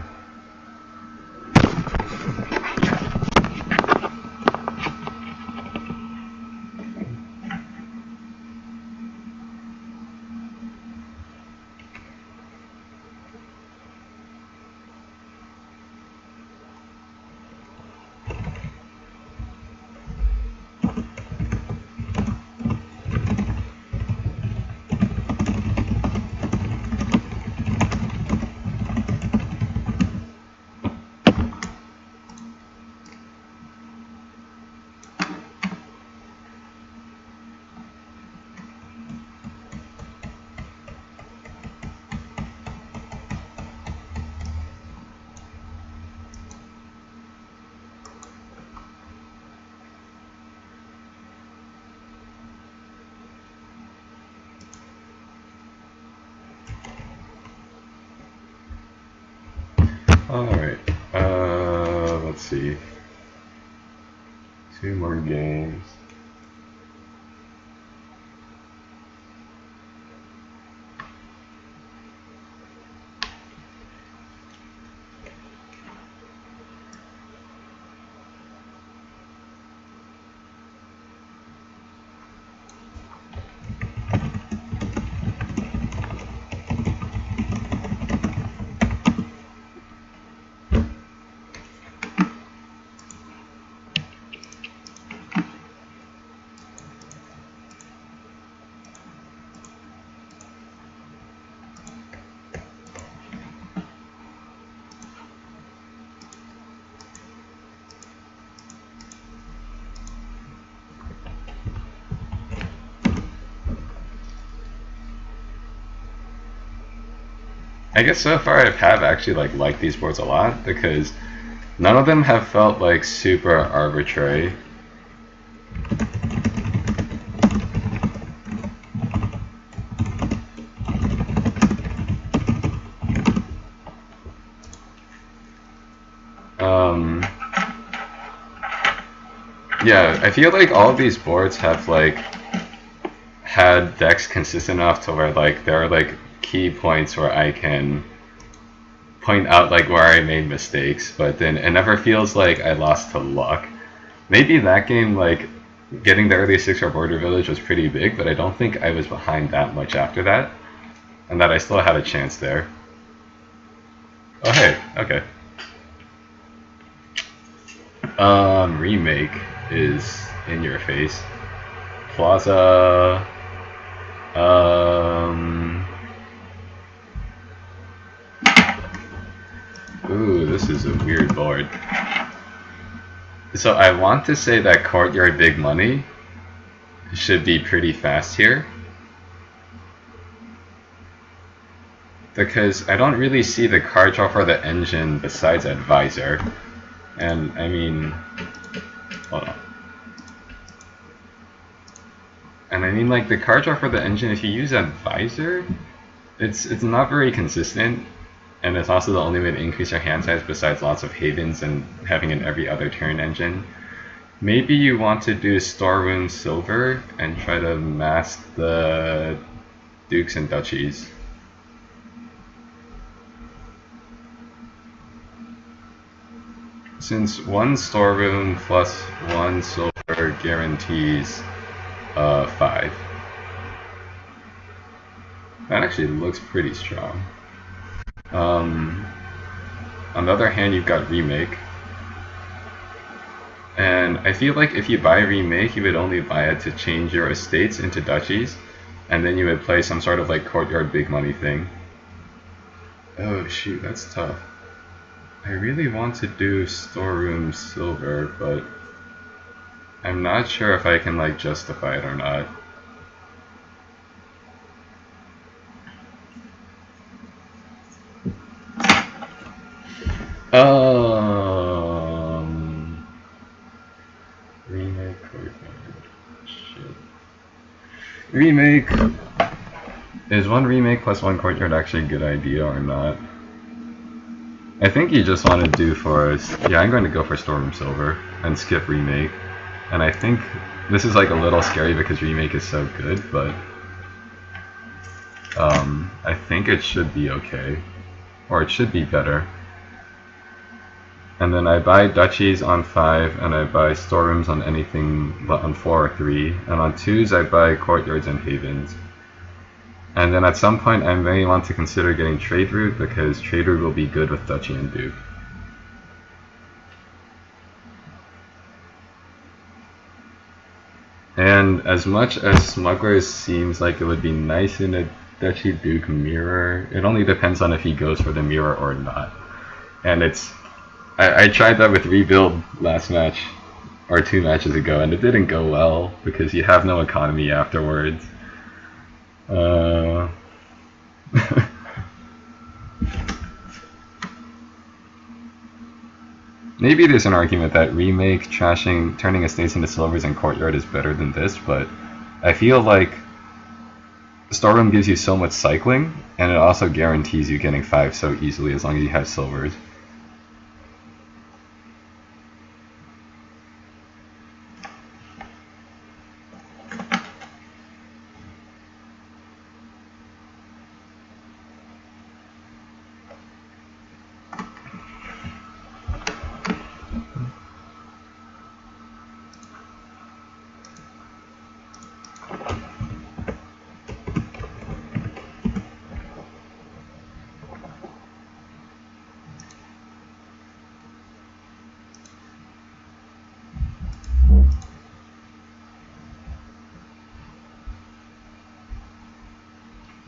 Alright, let's see. 2 more games. I guess so far I have actually liked these boards a lot because none of them have felt like super arbitrary. Yeah, I feel like all of these boards have like had decks consistent enough to where like there are like key points where I can point out like where I made mistakes, but then it never feels like I lost to luck. Maybe that game, like getting the early 6-star border village was pretty big, but I don't think I was behind that much after that, and that I still had a chance there. Oh hey, okay. Remake is in your face. Plaza. Ooh, this is a weird board. So I want to say that Courtyard Big Money should be pretty fast here, because I don't really see the card draw for the engine besides Advisor. And I mean, hold on. And I mean, like the card draw for the engine, if you use Advisor, it's not very consistent, and it's also the only way to increase your hand size besides lots of havens and having an every other turn engine. Maybe you want to do Storeroom Silver and try to mask the Dukes and Duchies. Since one storeroom plus one silver guarantees 5. That actually looks pretty strong. On the other hand, you've got Remake. And I feel like if you buy Remake, you would only buy it to change your estates into duchies, and then you would play some sort of like Courtyard Big Money thing. Oh shoot, that's tough. I really want to do Storeroom Silver, but I'm not sure if I can like justify it or not. Remake, shit. Remake. Is one remake plus one courtyard actually a good idea or not? I think you just want to do for yeah, I'm going to go for Storeroom Silver and skip remake. And I think this is like a little scary because remake is so good, but I think it should be okay, or it should be better. And then I buy duchies on 5, and I buy storerooms on anything on 4 or 3, and on 2s I buy courtyards and havens. And then at some point I may want to consider getting Trade Route, because Trade Route will be good with Duchy and Duke. And as much as Smugglers seems like it would be nice in a Duchy Duke mirror, it only depends on if he goes for the mirror or not. And it's... I tried that with Rebuild last match, or 2 matches ago, and it didn't go well, because you have no economy afterwards. Maybe there's an argument that remake, trashing, turning estates into silvers and courtyard is better than this, but I feel like Storeroom gives you so much cycling, and it also guarantees you getting 5 so easily as long as you have silvers.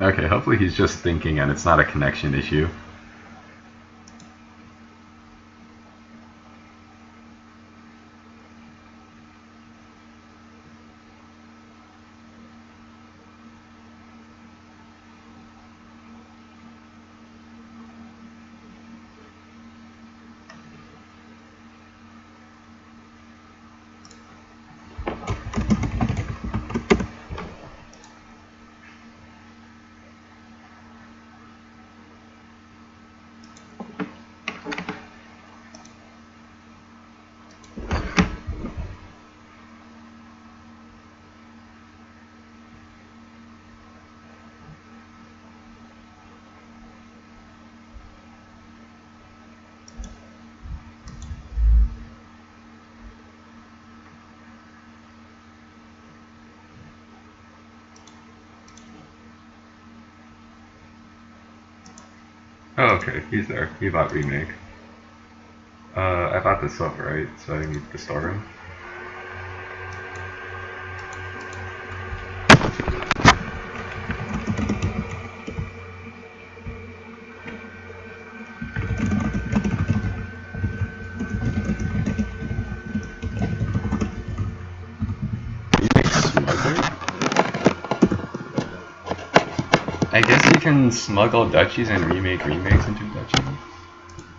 Okay, hopefully he's just thinking and it's not a connection issue. Oh, okay, he's there. He bought remake. I bought the silver, right? So I need the storeroom. I guess you can smuggle duchies and remake remakes into duchies.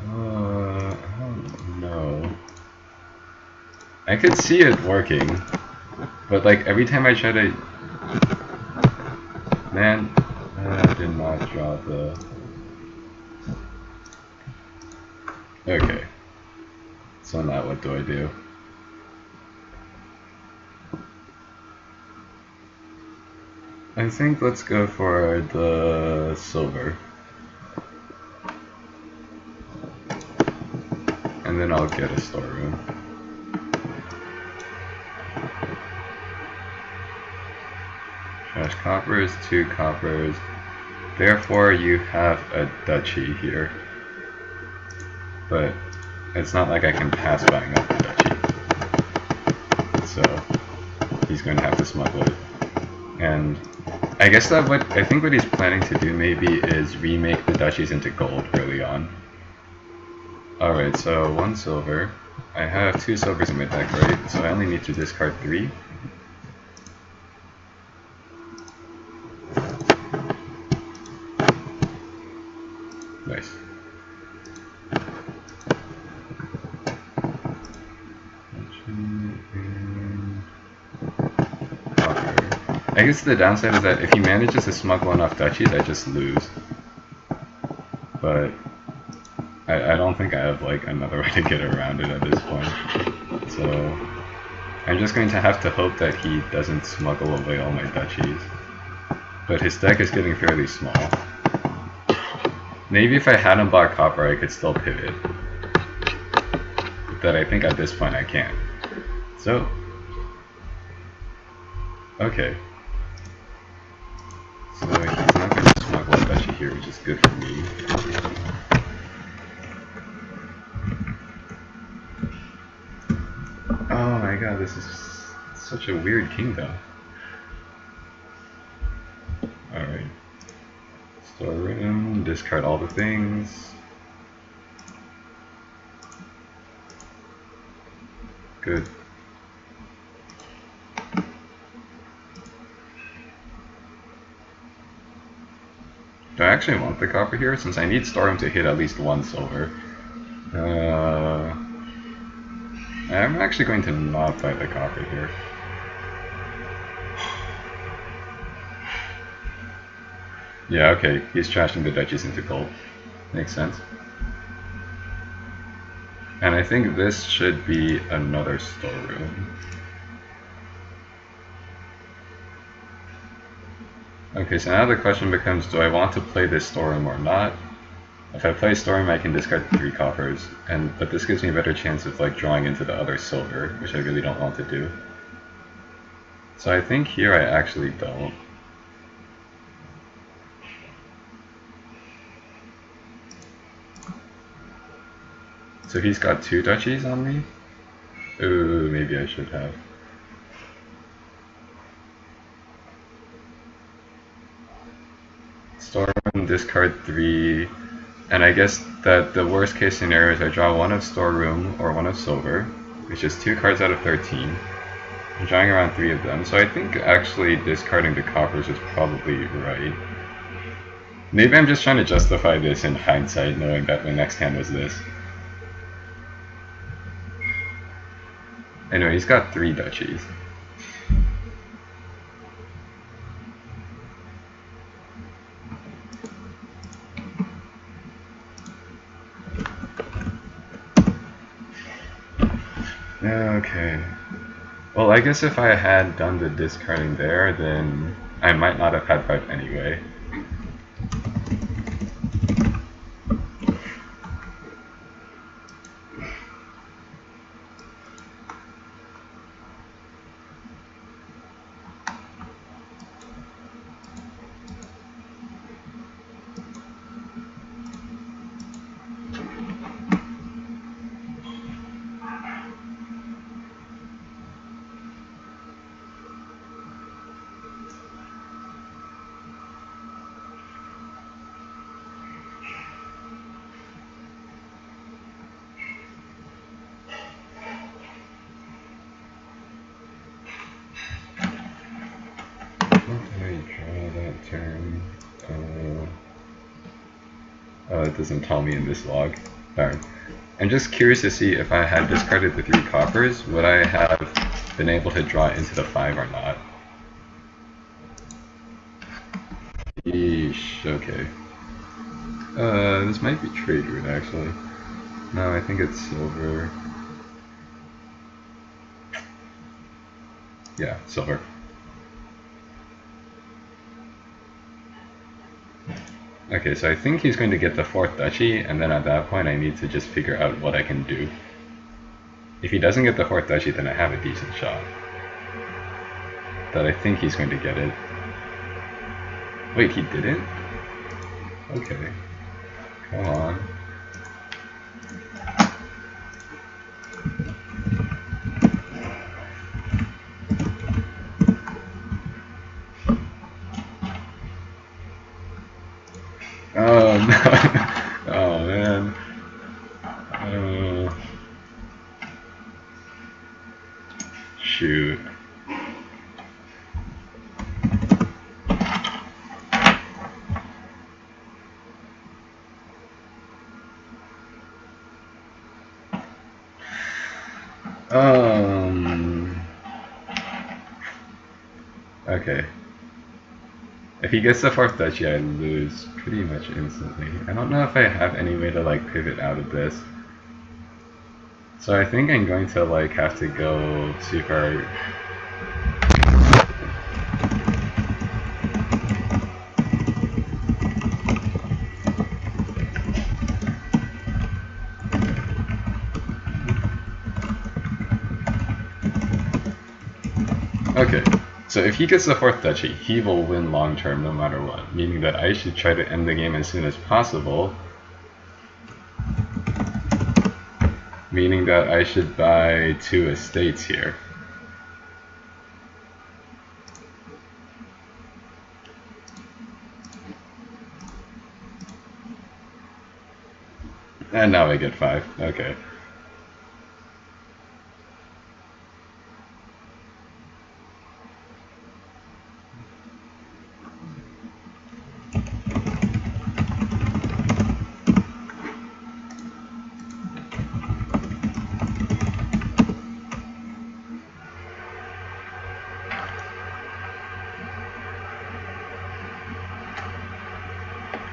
I don't know. I could see it working, but like every time I try to... Man, I did not draw the... Okay. So now what do I do? I think let's go for the silver. And then I'll get a storeroom. Trash coppers, 2 coppers. Therefore you have a duchy here. But it's not like I can pass buying up the duchy. So he's going to have to smuggle it. And I guess that I think what he's planning to do maybe is remake the duchies into gold early on. Alright, so 1 silver. I have 2 silvers in my deck, right? So I only need to discard 3. Nice. I guess the downside is that if he manages to smuggle enough duchies, I just lose. But I don't think I have like another way to get around it at this point. So I'm just going to have to hope that he doesn't smuggle away all my duchies. But his deck is getting fairly small. Maybe if I hadn't bought copper, I could still pivot. But I think at this point I can't. So, okay. So he's not going to smuggle a duchy here, which is good for me. Oh my god, this is such a weird kingdom. Alright. Storeroom, discard all the things. Good. Do I actually want the copper here, since I need storeroom to hit at least 1 silver? I'm actually going to not buy the copper here. Yeah, okay, he's trashing the duchies into gold. Makes sense. And I think this should be another storeroom. Okay, so now the question becomes, do I want to play this storeroom or not? If I play storeroom, I can discard 3 coppers, but this gives me a better chance of like drawing into the other silver, which I really don't want to do. So I think here I actually don't. So he's got 2 duchies on me? Ooh, maybe I should have. Storeroom, discard 3, and I guess that the worst case scenario is I draw 1 of storeroom or 1 of silver, which is 2 cards out of 13. I'm drawing around 3 of them, so I think actually discarding the coppers is probably right. Maybe I'm just trying to justify this in hindsight, knowing that my next hand was this. Anyway, he's got 3 duchies. Okay. Well, I guess if I had done the discarding there, then I might not have had 5 anyway. Oh, it doesn't tell me in this log. Darn. I'm just curious to see if I had discarded the 3 coppers, would I have been able to draw into the 5 or not? Yeesh, okay. This might be trade route actually. No, I think it's silver. Yeah, silver. Okay, so I think he's going to get the 4th duchy, and then at that point I need to just figure out what I can do. If he doesn't get the 4th duchy, then I have a decent shot. But I think he's going to get it. Wait, he didn't? Okay. Come on. Oh no! Oh man. Shoot. Okay. If he gets the 4th duchy, I lose pretty much instantly. I don't know if I have any way to like pivot out of this. So I think I'm going to like have to go super. Okay, so if he gets the 4th duchy, he will win long term no matter what, meaning that I should try to end the game as soon as possible. Meaning that I should buy 2 estates here. And now I get 5, okay.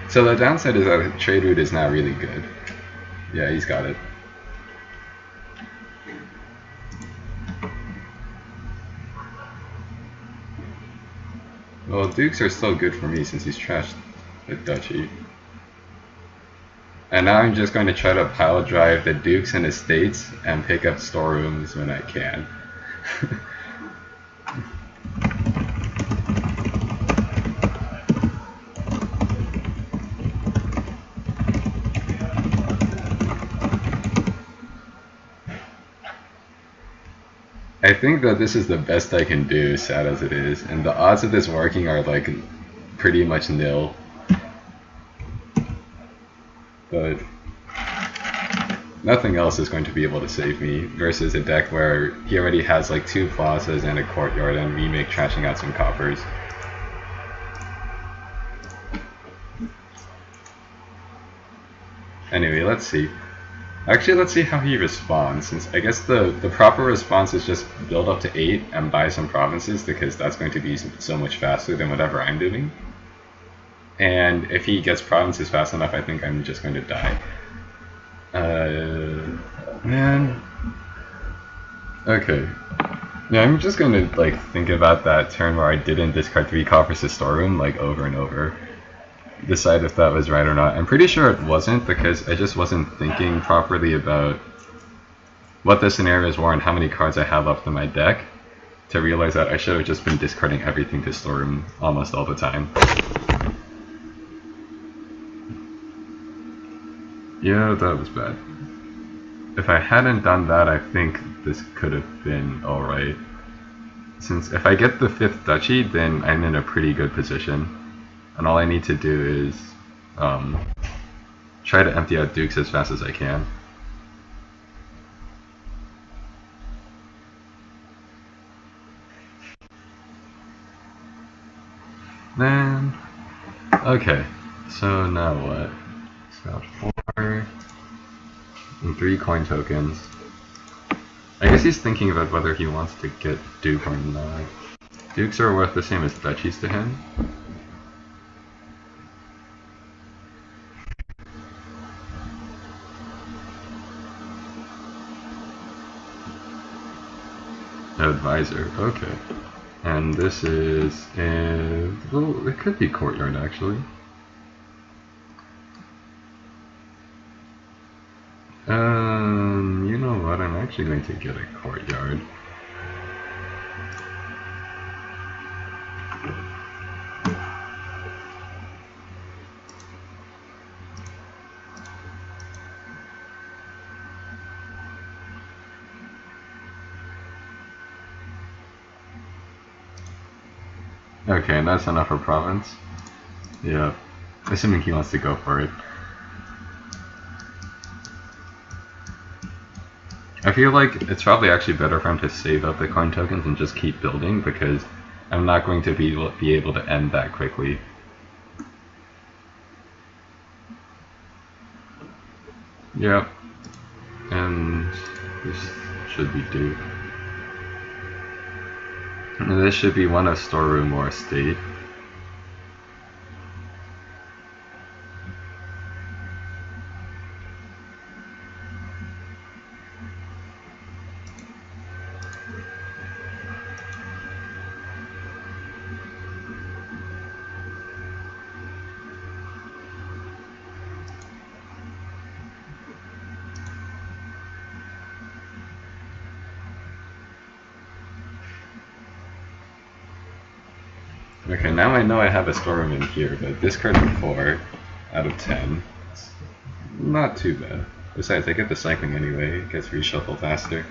So the downside is that the trade route is not really good. Yeah, he's got it. Well, dukes are still good for me since he's trashed the duchy. And now I'm just going to try to pile drive the dukes and estates and pick up storerooms when I can. I think that this is the best I can do, sad as it is, and the odds of this working are like pretty much nil. But nothing else is going to be able to save me versus a deck where he already has like 2 plazas and a courtyard and we make trashing out some coppers. Anyway, let's see. Actually, let's see how he responds, since I guess the proper response is just build up to 8 and buy some provinces, because that's going to be so much faster than whatever I'm doing. And if he gets provinces fast enough, I think I'm just going to die. Man. Okay. Yeah, I'm just going to like think about that turn where I didn't discard 3 coppers to storeroom like over and over. Decide if that was right or not. I'm pretty sure it wasn't, because I just wasn't thinking properly about what the scenarios were and how many cards I have left in my deck to realize that I should have just been discarding everything to storeroom almost all the time. Yeah, that was bad. If I hadn't done that, I think this could have been alright. Since if I get the 5th duchy, then I'm in a pretty good position. And all I need to do is try to empty out dukes as fast as I can. Man. Okay, so now what? Got 4 and 3 coin tokens. I guess he's thinking about whether he wants to get Duke or not. Dukes are worth the same as Duchies to him. Advisor, okay. And this is a... well, it could be Courtyard actually. You know what, I'm actually going to get a Courtyard. Okay, and that's enough for Province. Yeah, assuming he wants to go for it. I feel like it's probably actually better for him to save up the coin tokens and just keep building, because I'm not going to be able to end that quickly. Yep. And this should be Duke. And this should be one of Storeroom or Estate. Okay, now I know I have a storeroom in here, but discarding 4 out of 10. It's not too bad. Besides, I get the cycling anyway, it gets reshuffled faster.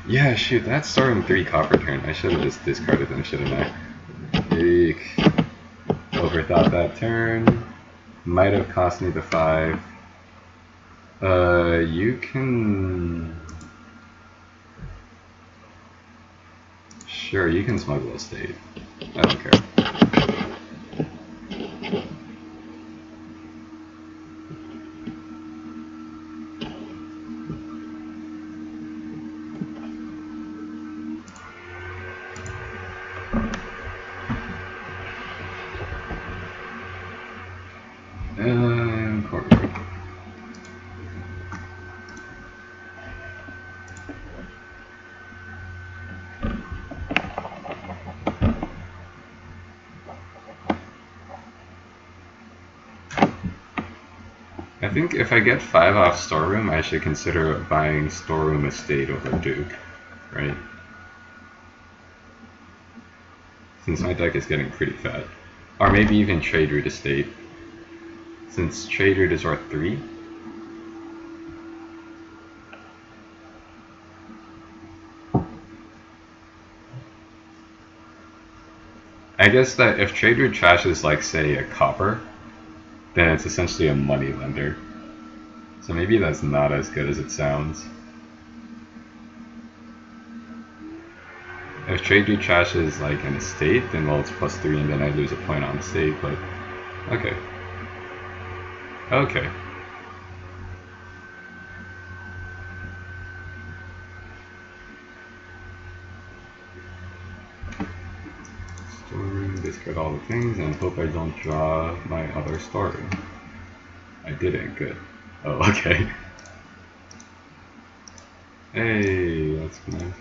Yeah, shoot, that's storeroom 3 copper turn. I should have just discarded them, shouldn't I? Eek. Overthought that turn. Might have cost me the 5. You can... Sure, you can smuggle Estate. I don't care. Courtyard. I think if I get 5 off Storeroom, I should consider buying Storeroom Estate over Duke, right? Since my deck is getting pretty fat. Or maybe even Trade Route Estate, since Trade Route is worth 3. I guess that if Trade Route trashes, like, say, a copper, then it's essentially a money lender. So maybe that's not as good as it sounds. If Trade Route trashes, like, an estate, then well, it's +3 and then I lose a point on estate, but okay. Okay. Storeroom, discard all the things, and hope I don't draw my other storeroom. I didn't, good. Oh, okay. Hey, that's nice.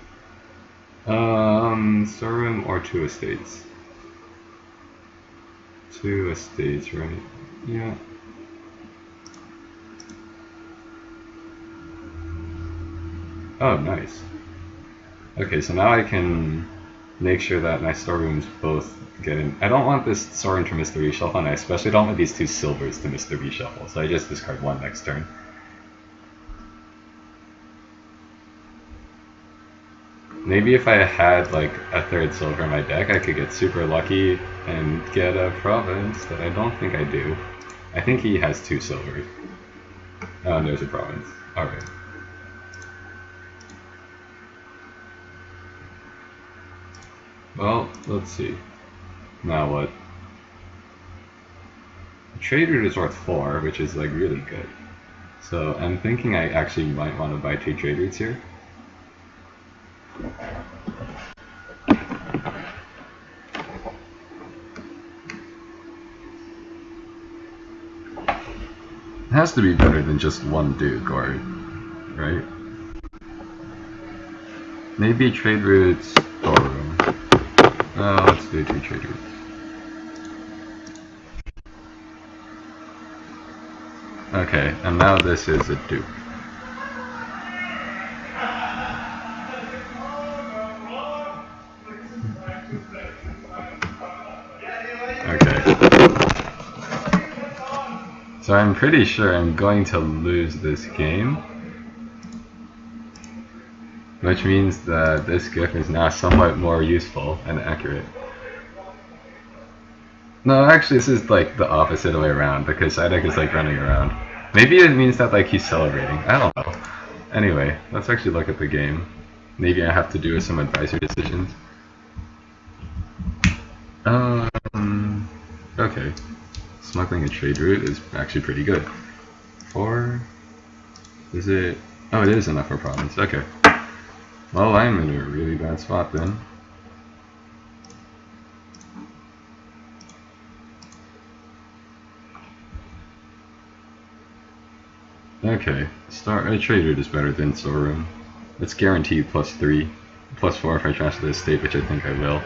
Storeroom or 2 estates? 2 estates, right? Yeah. Oh, nice. Okay, so now I can make sure that my storerooms both get in. I don't want this storeroom to miss the reshuffle, and I especially don't want these 2 silvers to miss the reshuffle, so I just discard 1 next turn. Maybe if I had like a 3rd silver in my deck, I could get super lucky and get a province, but I don't think I do. I think he has 2 silvers. Oh, there's a province. Alright. Well, let's see. Now what? Trade route is worth 4, which is like really good. So I'm thinking I actually might want to buy 2 trade routes here. It has to be better than just 1 Duke, or right? Maybe trade routes storeroom. Oh, let's do 2 trade routes. Okay, and now this is a Duke. Okay. So I'm pretty sure I'm going to lose this game, which means that this GIF is now somewhat more useful and accurate. No, actually this is like the opposite way around, because Psyduck is like running around. Maybe it means that like he's celebrating, I don't know. Anyway, let's actually look at the game. Maybe I have to do some advisory decisions. Okay. Smuggling a trade route is actually pretty good. 4? Is it? Oh, it is enough for province. Okay. Well, I'm in a really bad spot then. Okay. A trade route is better than storeroom. It's guaranteed +3. +4 if I transfer this state, which I think I will.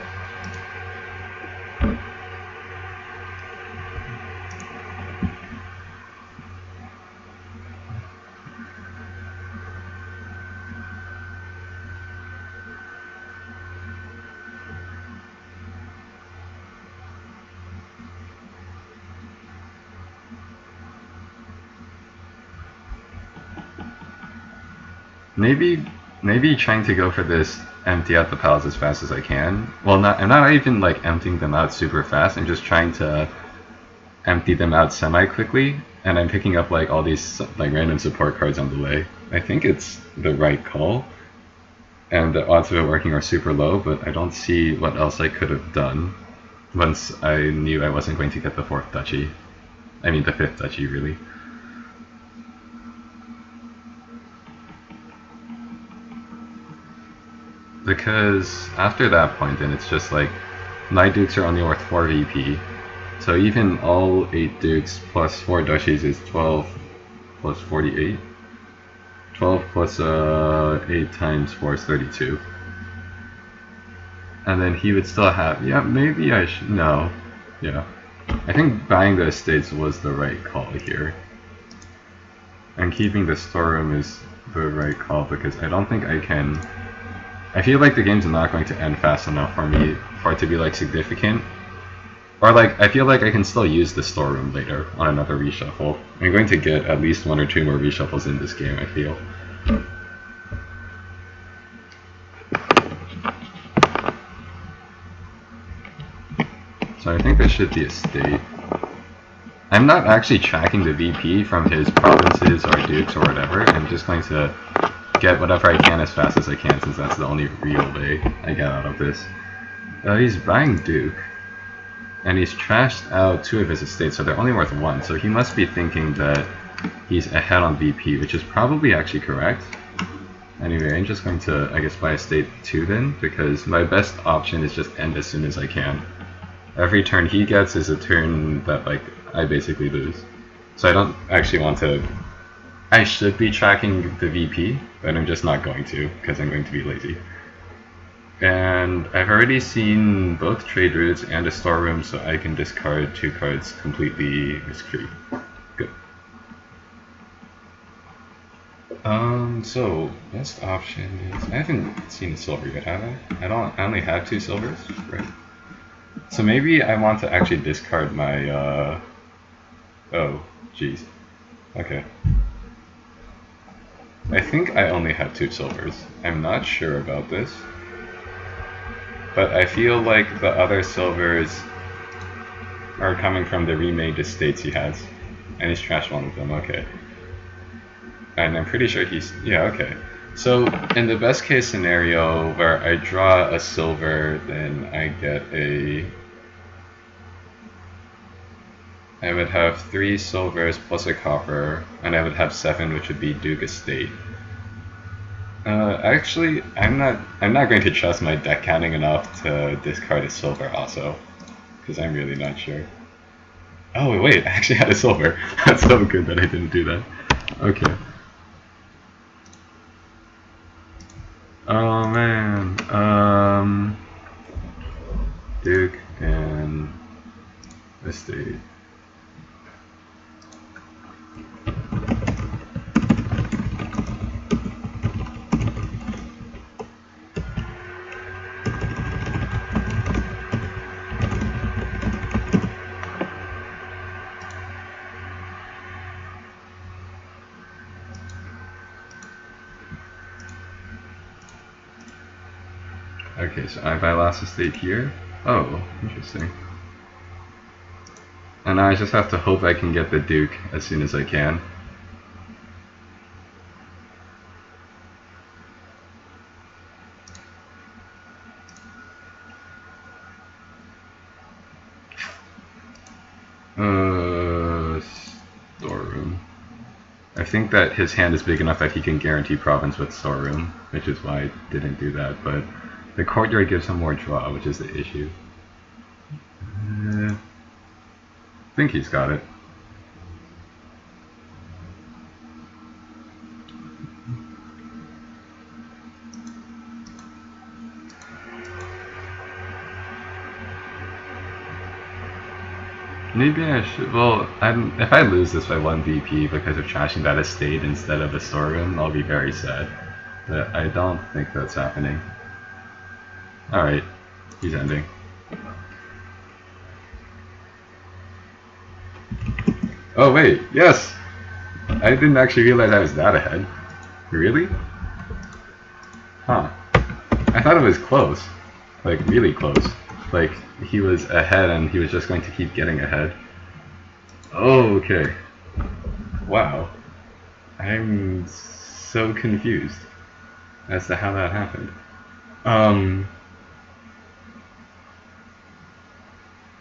Maybe trying to go for this empty out the pals as fast as I can. Well, I'm not even like emptying them out super fast. I'm just trying to empty them out semi-quickly, and I'm picking up like all these like random support cards on the way. I think it's the right call, and the odds of it working are super low, but I don't see what else I could have done once I knew I wasn't going to get the 4th duchy. I mean the 5th duchy, really. Because after that point, then it's just like my dukes are only worth 4 VP. So even all 8 dukes plus 4 duchies is 12 plus 48. 12 plus 8 times 4 is 32. And then he would still have, yeah, maybe I should, no. Yeah. I think buying the estates was the right call here. And keeping the storeroom is the right call because I don't think I can. I feel like the game's not going to end fast enough for me for it to be like significant. Or like, I feel like I can still use the storeroom later on another reshuffle. I'm going to get at least 1 or 2 more reshuffles in this game, I feel. So I think this should be a state. I'm not actually tracking the VP from his provinces or dukes or whatever. I'm just going to get whatever I can as fast as I can, since that's the only real way I get out of this. He's buying Duke, and he's trashed out 2 of his estates, so they're only worth 1, so he must be thinking that he's ahead on VP, which is probably actually correct. Anyway, I'm just going to, I guess, buy estate 2 then, because my best option is just end as soon as I can. Every turn he gets is a turn that, like, I basically lose. So I don't actually want to. I should be tracking the VP, but I'm just not going to, because I'm going to be lazy. And I've already seen both trade routes and a storeroom, so I can discard 2 cards completely risk-free. Good. So best option is, I haven't seen a silver yet, have I? I only have 2 silvers, right? So maybe I want to actually discard my, oh, jeez. Okay. I think I only have 2 silvers. I'm not sure about this. But I feel like the other silvers are coming from the remade estates he has. And he's trashed 1 of them, okay. And I'm pretty sure he's, yeah, okay. So in the best case scenario where I draw a silver, then I get a I would have 3 silvers plus a copper, and I would have 7, which would be Duke Estate. Actually, I'm not going to trust my deck counting enough to discard a silver also, because I'm really not sure. Oh wait, I actually had a silver. That's so good that I didn't do that. Okay. Oh man. Duke and Estate. Okay, so I buy last estate here. Oh, interesting. And now I just have to hope I can get the Duke as soon as I can. Storeroom. I think that his hand is big enough that he can guarantee province with Storeroom, which is why I didn't do that, but the courtyard gives him more draw, which is the issue. I think he's got it. Maybe I should. Well, if I lose this by 1 VP because of trashing that estate instead of a storeroom, I'll be very sad. But I don't think that's happening. Alright, he's ending. Oh wait, yes! I didn't actually realize I was that ahead. Really? Huh. I thought it was close. Like, really close. Like, he was ahead and he was just going to keep getting ahead. Oh, okay. Wow. I'm so confused as to how that happened.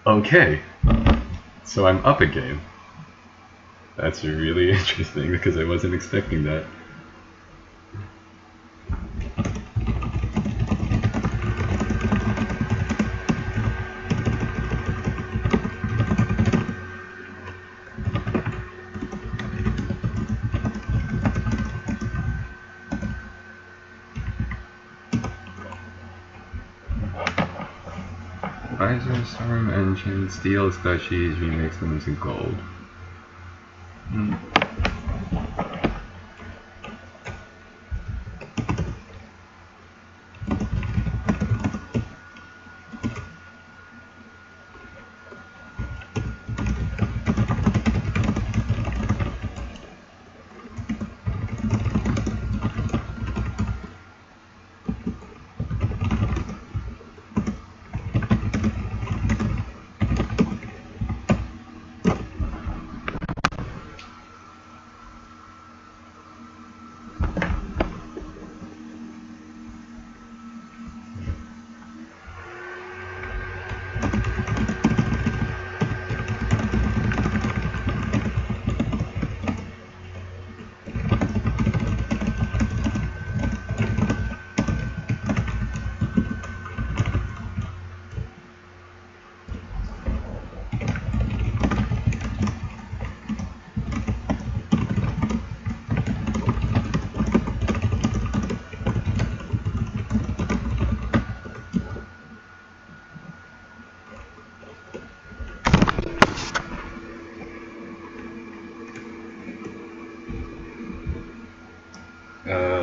Okay. So I'm up a game. That's really interesting because I wasn't expecting that. Advisor, Storm Engine, steals duchies, remakes them into gold.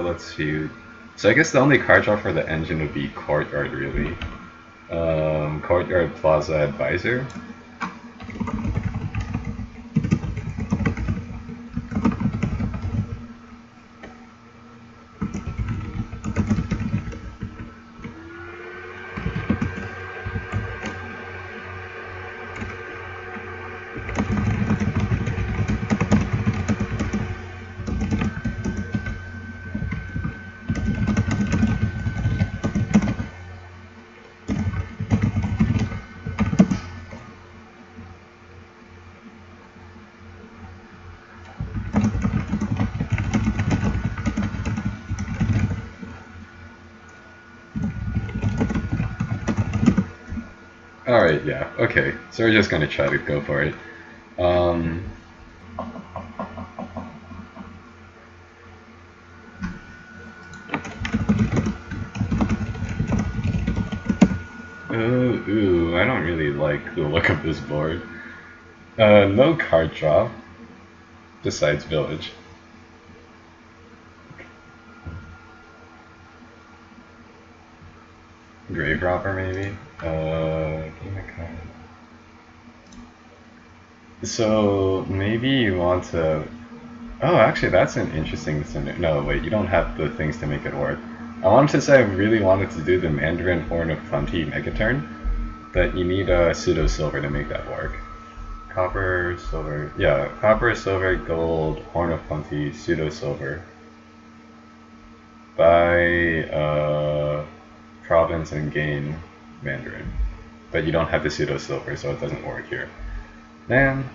Let's see. So I guess the only card draw for the engine would be Courtyard, really. Courtyard, Plaza, Advisor. Alright, yeah, okay. So we're just gonna try to go for it. Ooh, I don't really like the look of this board. No card draw, besides Village. Grave Robber, maybe? Game of card. So, maybe you want to... Oh, actually, that's an interesting scenario. No, wait, you don't have the things to make it work. I wanted to say I really wanted to do the Mandarin Horn of Plenty Megaturn, but you need a pseudo silver to make that work. Copper, silver, yeah, copper, silver, gold, Horn of Plenty, pseudo silver. Buy province and gain Mandarin, but you don't have the pseudo silver, so it doesn't work here. Man,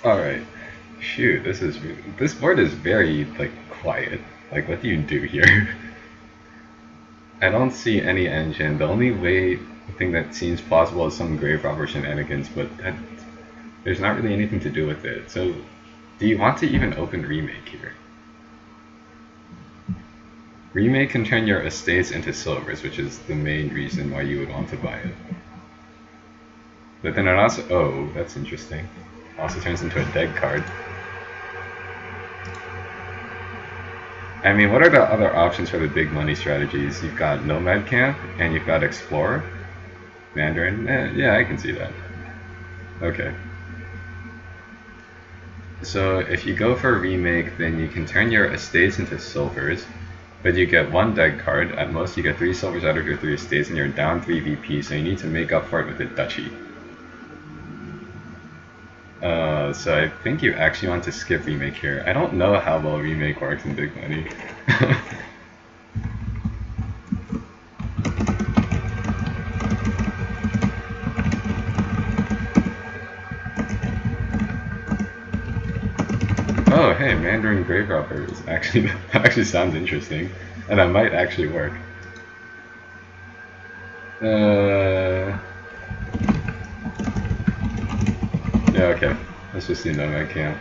Alright. Shoot, this board is very, like, quiet. Like, what do you do here? I don't see any engine. The only thing that seems plausible is some grave robber shenanigans, but there's not really anything to do with it. So, do you want to even open Remake here? Remake can turn your estates into silvers, which is the main reason why you would want to buy it. But then it also... Oh, that's interesting. Also turns into a dead card. I mean, what are the other options for the big money strategies? You've got Nomad Camp, and you've got Explorer. Mandarin? Yeah, I can see that. Okay. So if you go for Remake, then you can turn your estates into silvers, but you get 1 dead card. At most, you get 3 silvers out of your 3 estates, and you're down 3 VP, so you need to make up for it with a duchy. So I think you actually want to skip Remake here. I don't know how well Remake works in big money. Oh, hey, Mandarin Grave Robber is actually that actually sounds interesting, and that might actually work. Yeah, okay. Let's just do Nomad Camp.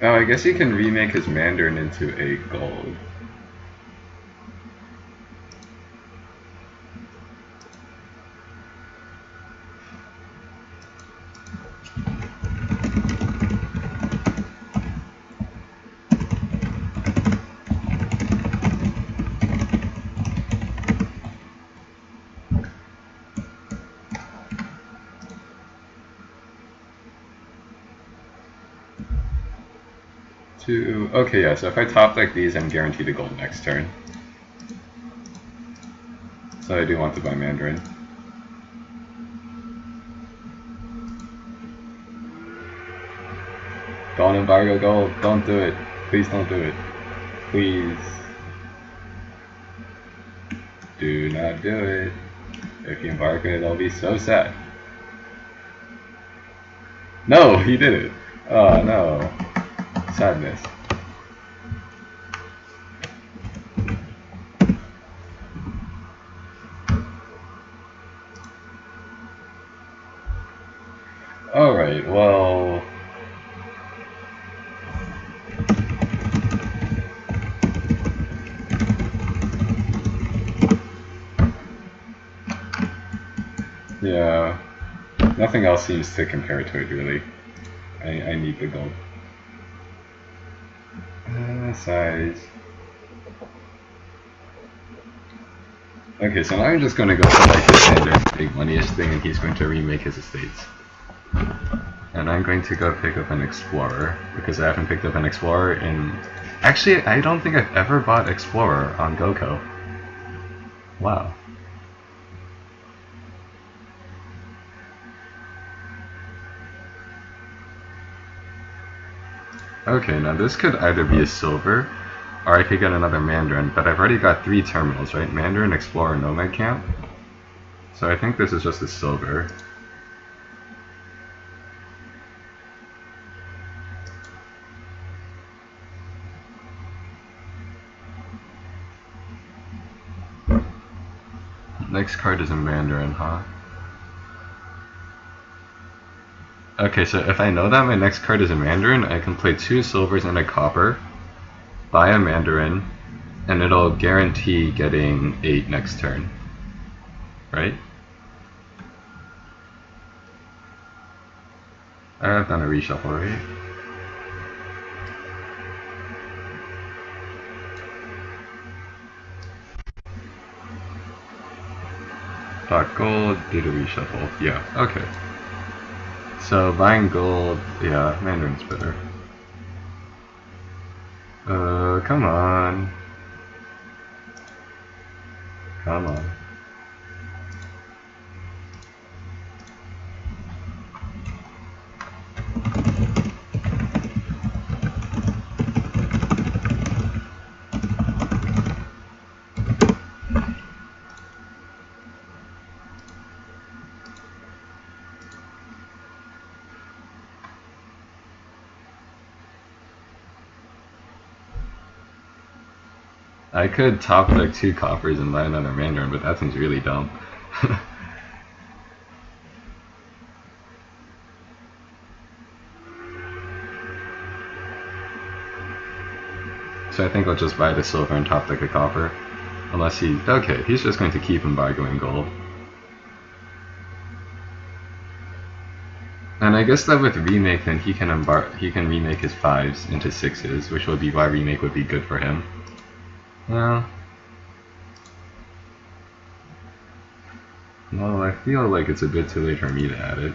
Oh, I guess he can remake his Mandarin into a gold. Okay, yeah, so if I top deck these, I'm guaranteed a gold next turn. So I do want to buy Mandarin. Don't embargo gold, don't do it. Please don't do it. Please. Do not do it. If you embargo it, I'll be so sad. No, he did it. Oh no. Sadness. Alright, well... Yeah, nothing else seems to compare to it, really. I need the gold. Size. Okay, so now I'm just going to go for like the standard big money-ish thing, and he's going to remake his estates. And I'm going to go pick up an Explorer, because I haven't picked up an Explorer in... Actually, I don't think I've ever bought Explorer on GoKo. Wow. Okay, now this could either be a silver, or I could get another Mandarin, but I've already got 3 terminals, right? Mandarin, Explorer, Nomad Camp. So I think this is just a silver. Next card is a Mandarin, huh? Okay, so if I know that my next card is a Mandarin, I can play 2 silvers and a copper, buy a Mandarin, and it'll guarantee getting 8 next turn. Right? I've done a reshuffle, right? Bought gold, did a reshuffle. Yeah, okay. So buying gold, yeah, Mandarin's better. Come on. Come on. I could top deck 2 coppers and buy another Mandarin, but that seems really dumb. So I think I'll just buy the silver and top deck a copper. Unless he... okay, he's just going to keep him by going gold. And I guess that with remake, then he can remake his 5s into 6s, which would be why remake would be good for him. Well, I feel like it's a bit too late for me to add it.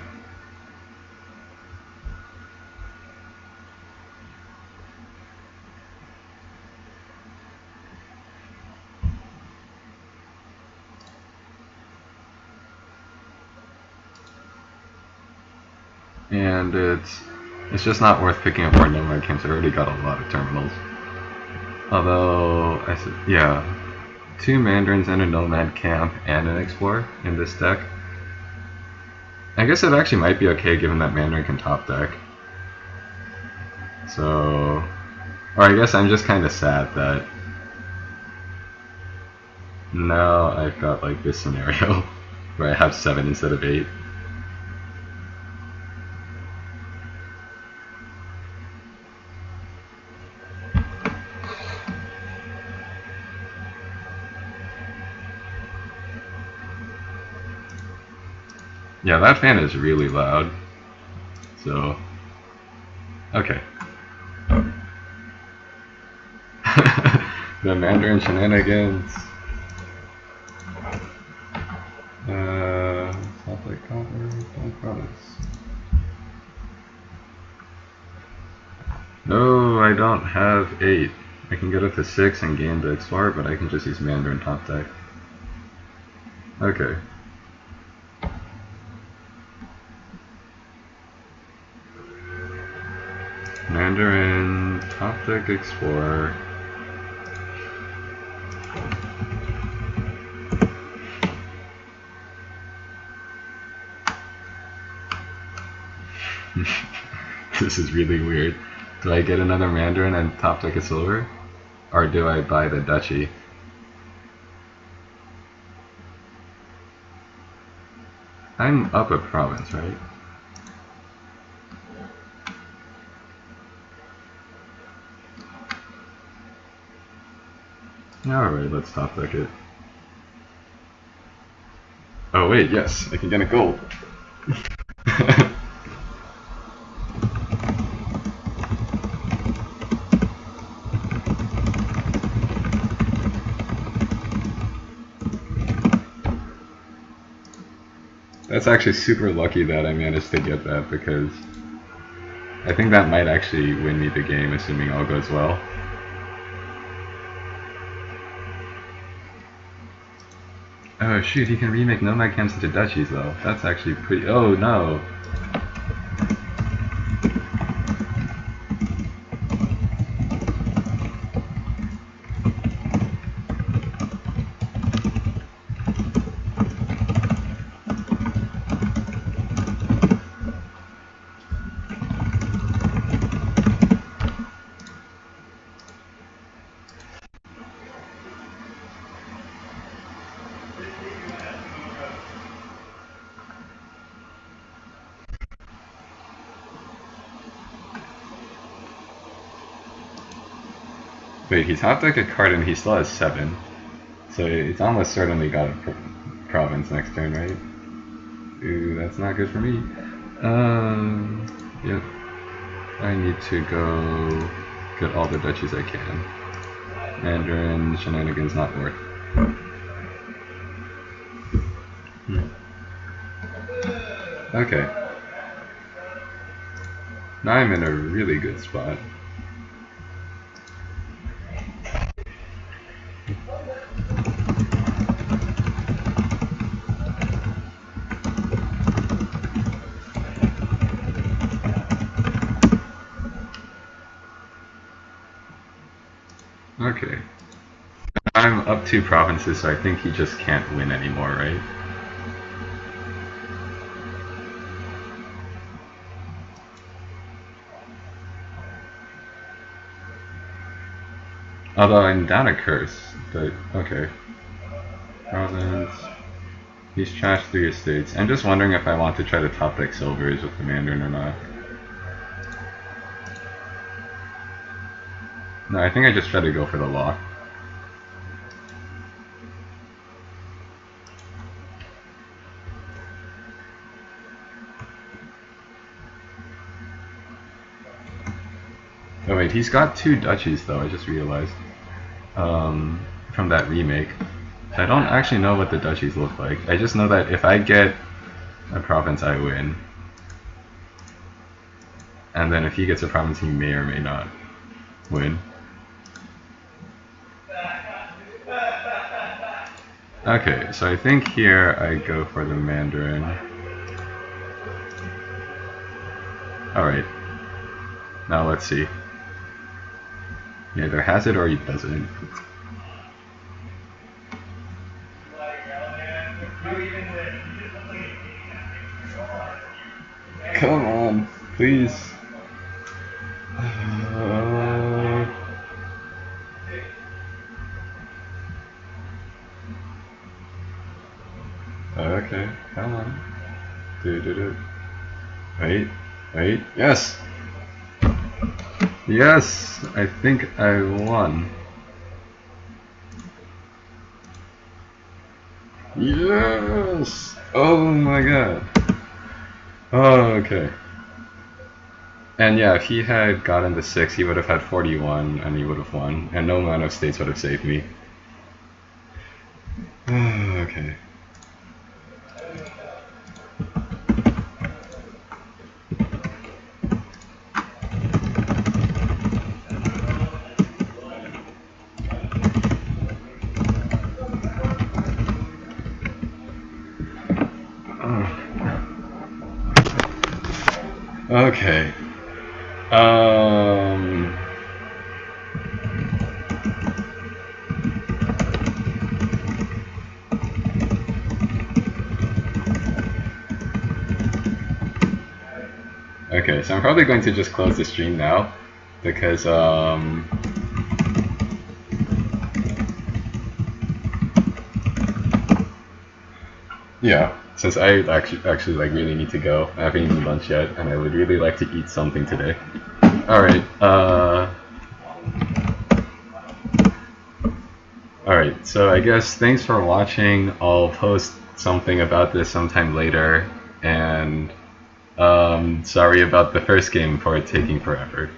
And it's just not worth picking up more Nomad Camps. I already got a lot of terminals. Although, yeah, 2 Mandarins and a Nomad Camp and an Explorer in this deck. I guess it actually might be okay given that Mandarin can top deck. So, or I guess I'm just kind of sad that now I've got like this scenario where I have 7 instead of 8. Yeah, that fan is really loud. So, okay. The Mandarin shenanigans. Sounds like copper, don't promise. No, I don't have 8. I can get up to 6 and gain the Explorer, but I can just use Mandarin top deck. Okay. Mandarin, top deck Explorer. This is really weird. Do I get another Mandarin and top deck a silver? Or do I buy the duchy? I'm up a province, right? Alright, let's top deck it. Oh wait, yes, I can get a gold. That's actually super lucky that I managed to get that, because I think that might actually win me the game, assuming all goes well. Oh shoot, he can remake Nomad Camps into duchies though. That's actually pretty... oh no! Wait, he's hopped like a card and he still has 7. So it's almost certainly got a province next turn, right? Ooh, that's not good for me. Yep. I need to go get all the duchies I can. Mandarin shenanigans not worth. Okay. Now I'm in a really good spot. Okay. I'm up 2 provinces, so I think he just can't win anymore, right? Although I'm down a curse, but okay. Province. He's trashed 3 estates. I'm just wondering if I want to try to top deck silvers with the Mandarin or not. No, I think I just try to go for the lock. Oh wait, he's got 2 duchies though, I just realized. From that remake. I don't actually know what the duchies look like. I just know that if I get a province, I win. And then if he gets a province, he may or may not win. Okay, so I think here I go for the Mandarin. Alright. Now let's see. He either has it or he doesn't. Come on, please. Okay, come on. Do. Wait, yes! Yes! I think I won. Yes! Oh my god. Oh, okay. And yeah, if he had gotten the 6, he would have had 41 and he would have won. And no amount of states would have saved me. Okay. Okay. Okay, so I'm probably going to just close the stream now because yeah, since I actually like really need to go. I haven't eaten lunch yet, and I would really like to eat something today. Alright, alright, so I guess thanks for watching. I'll post something about this sometime later, and sorry about the first game for it taking forever.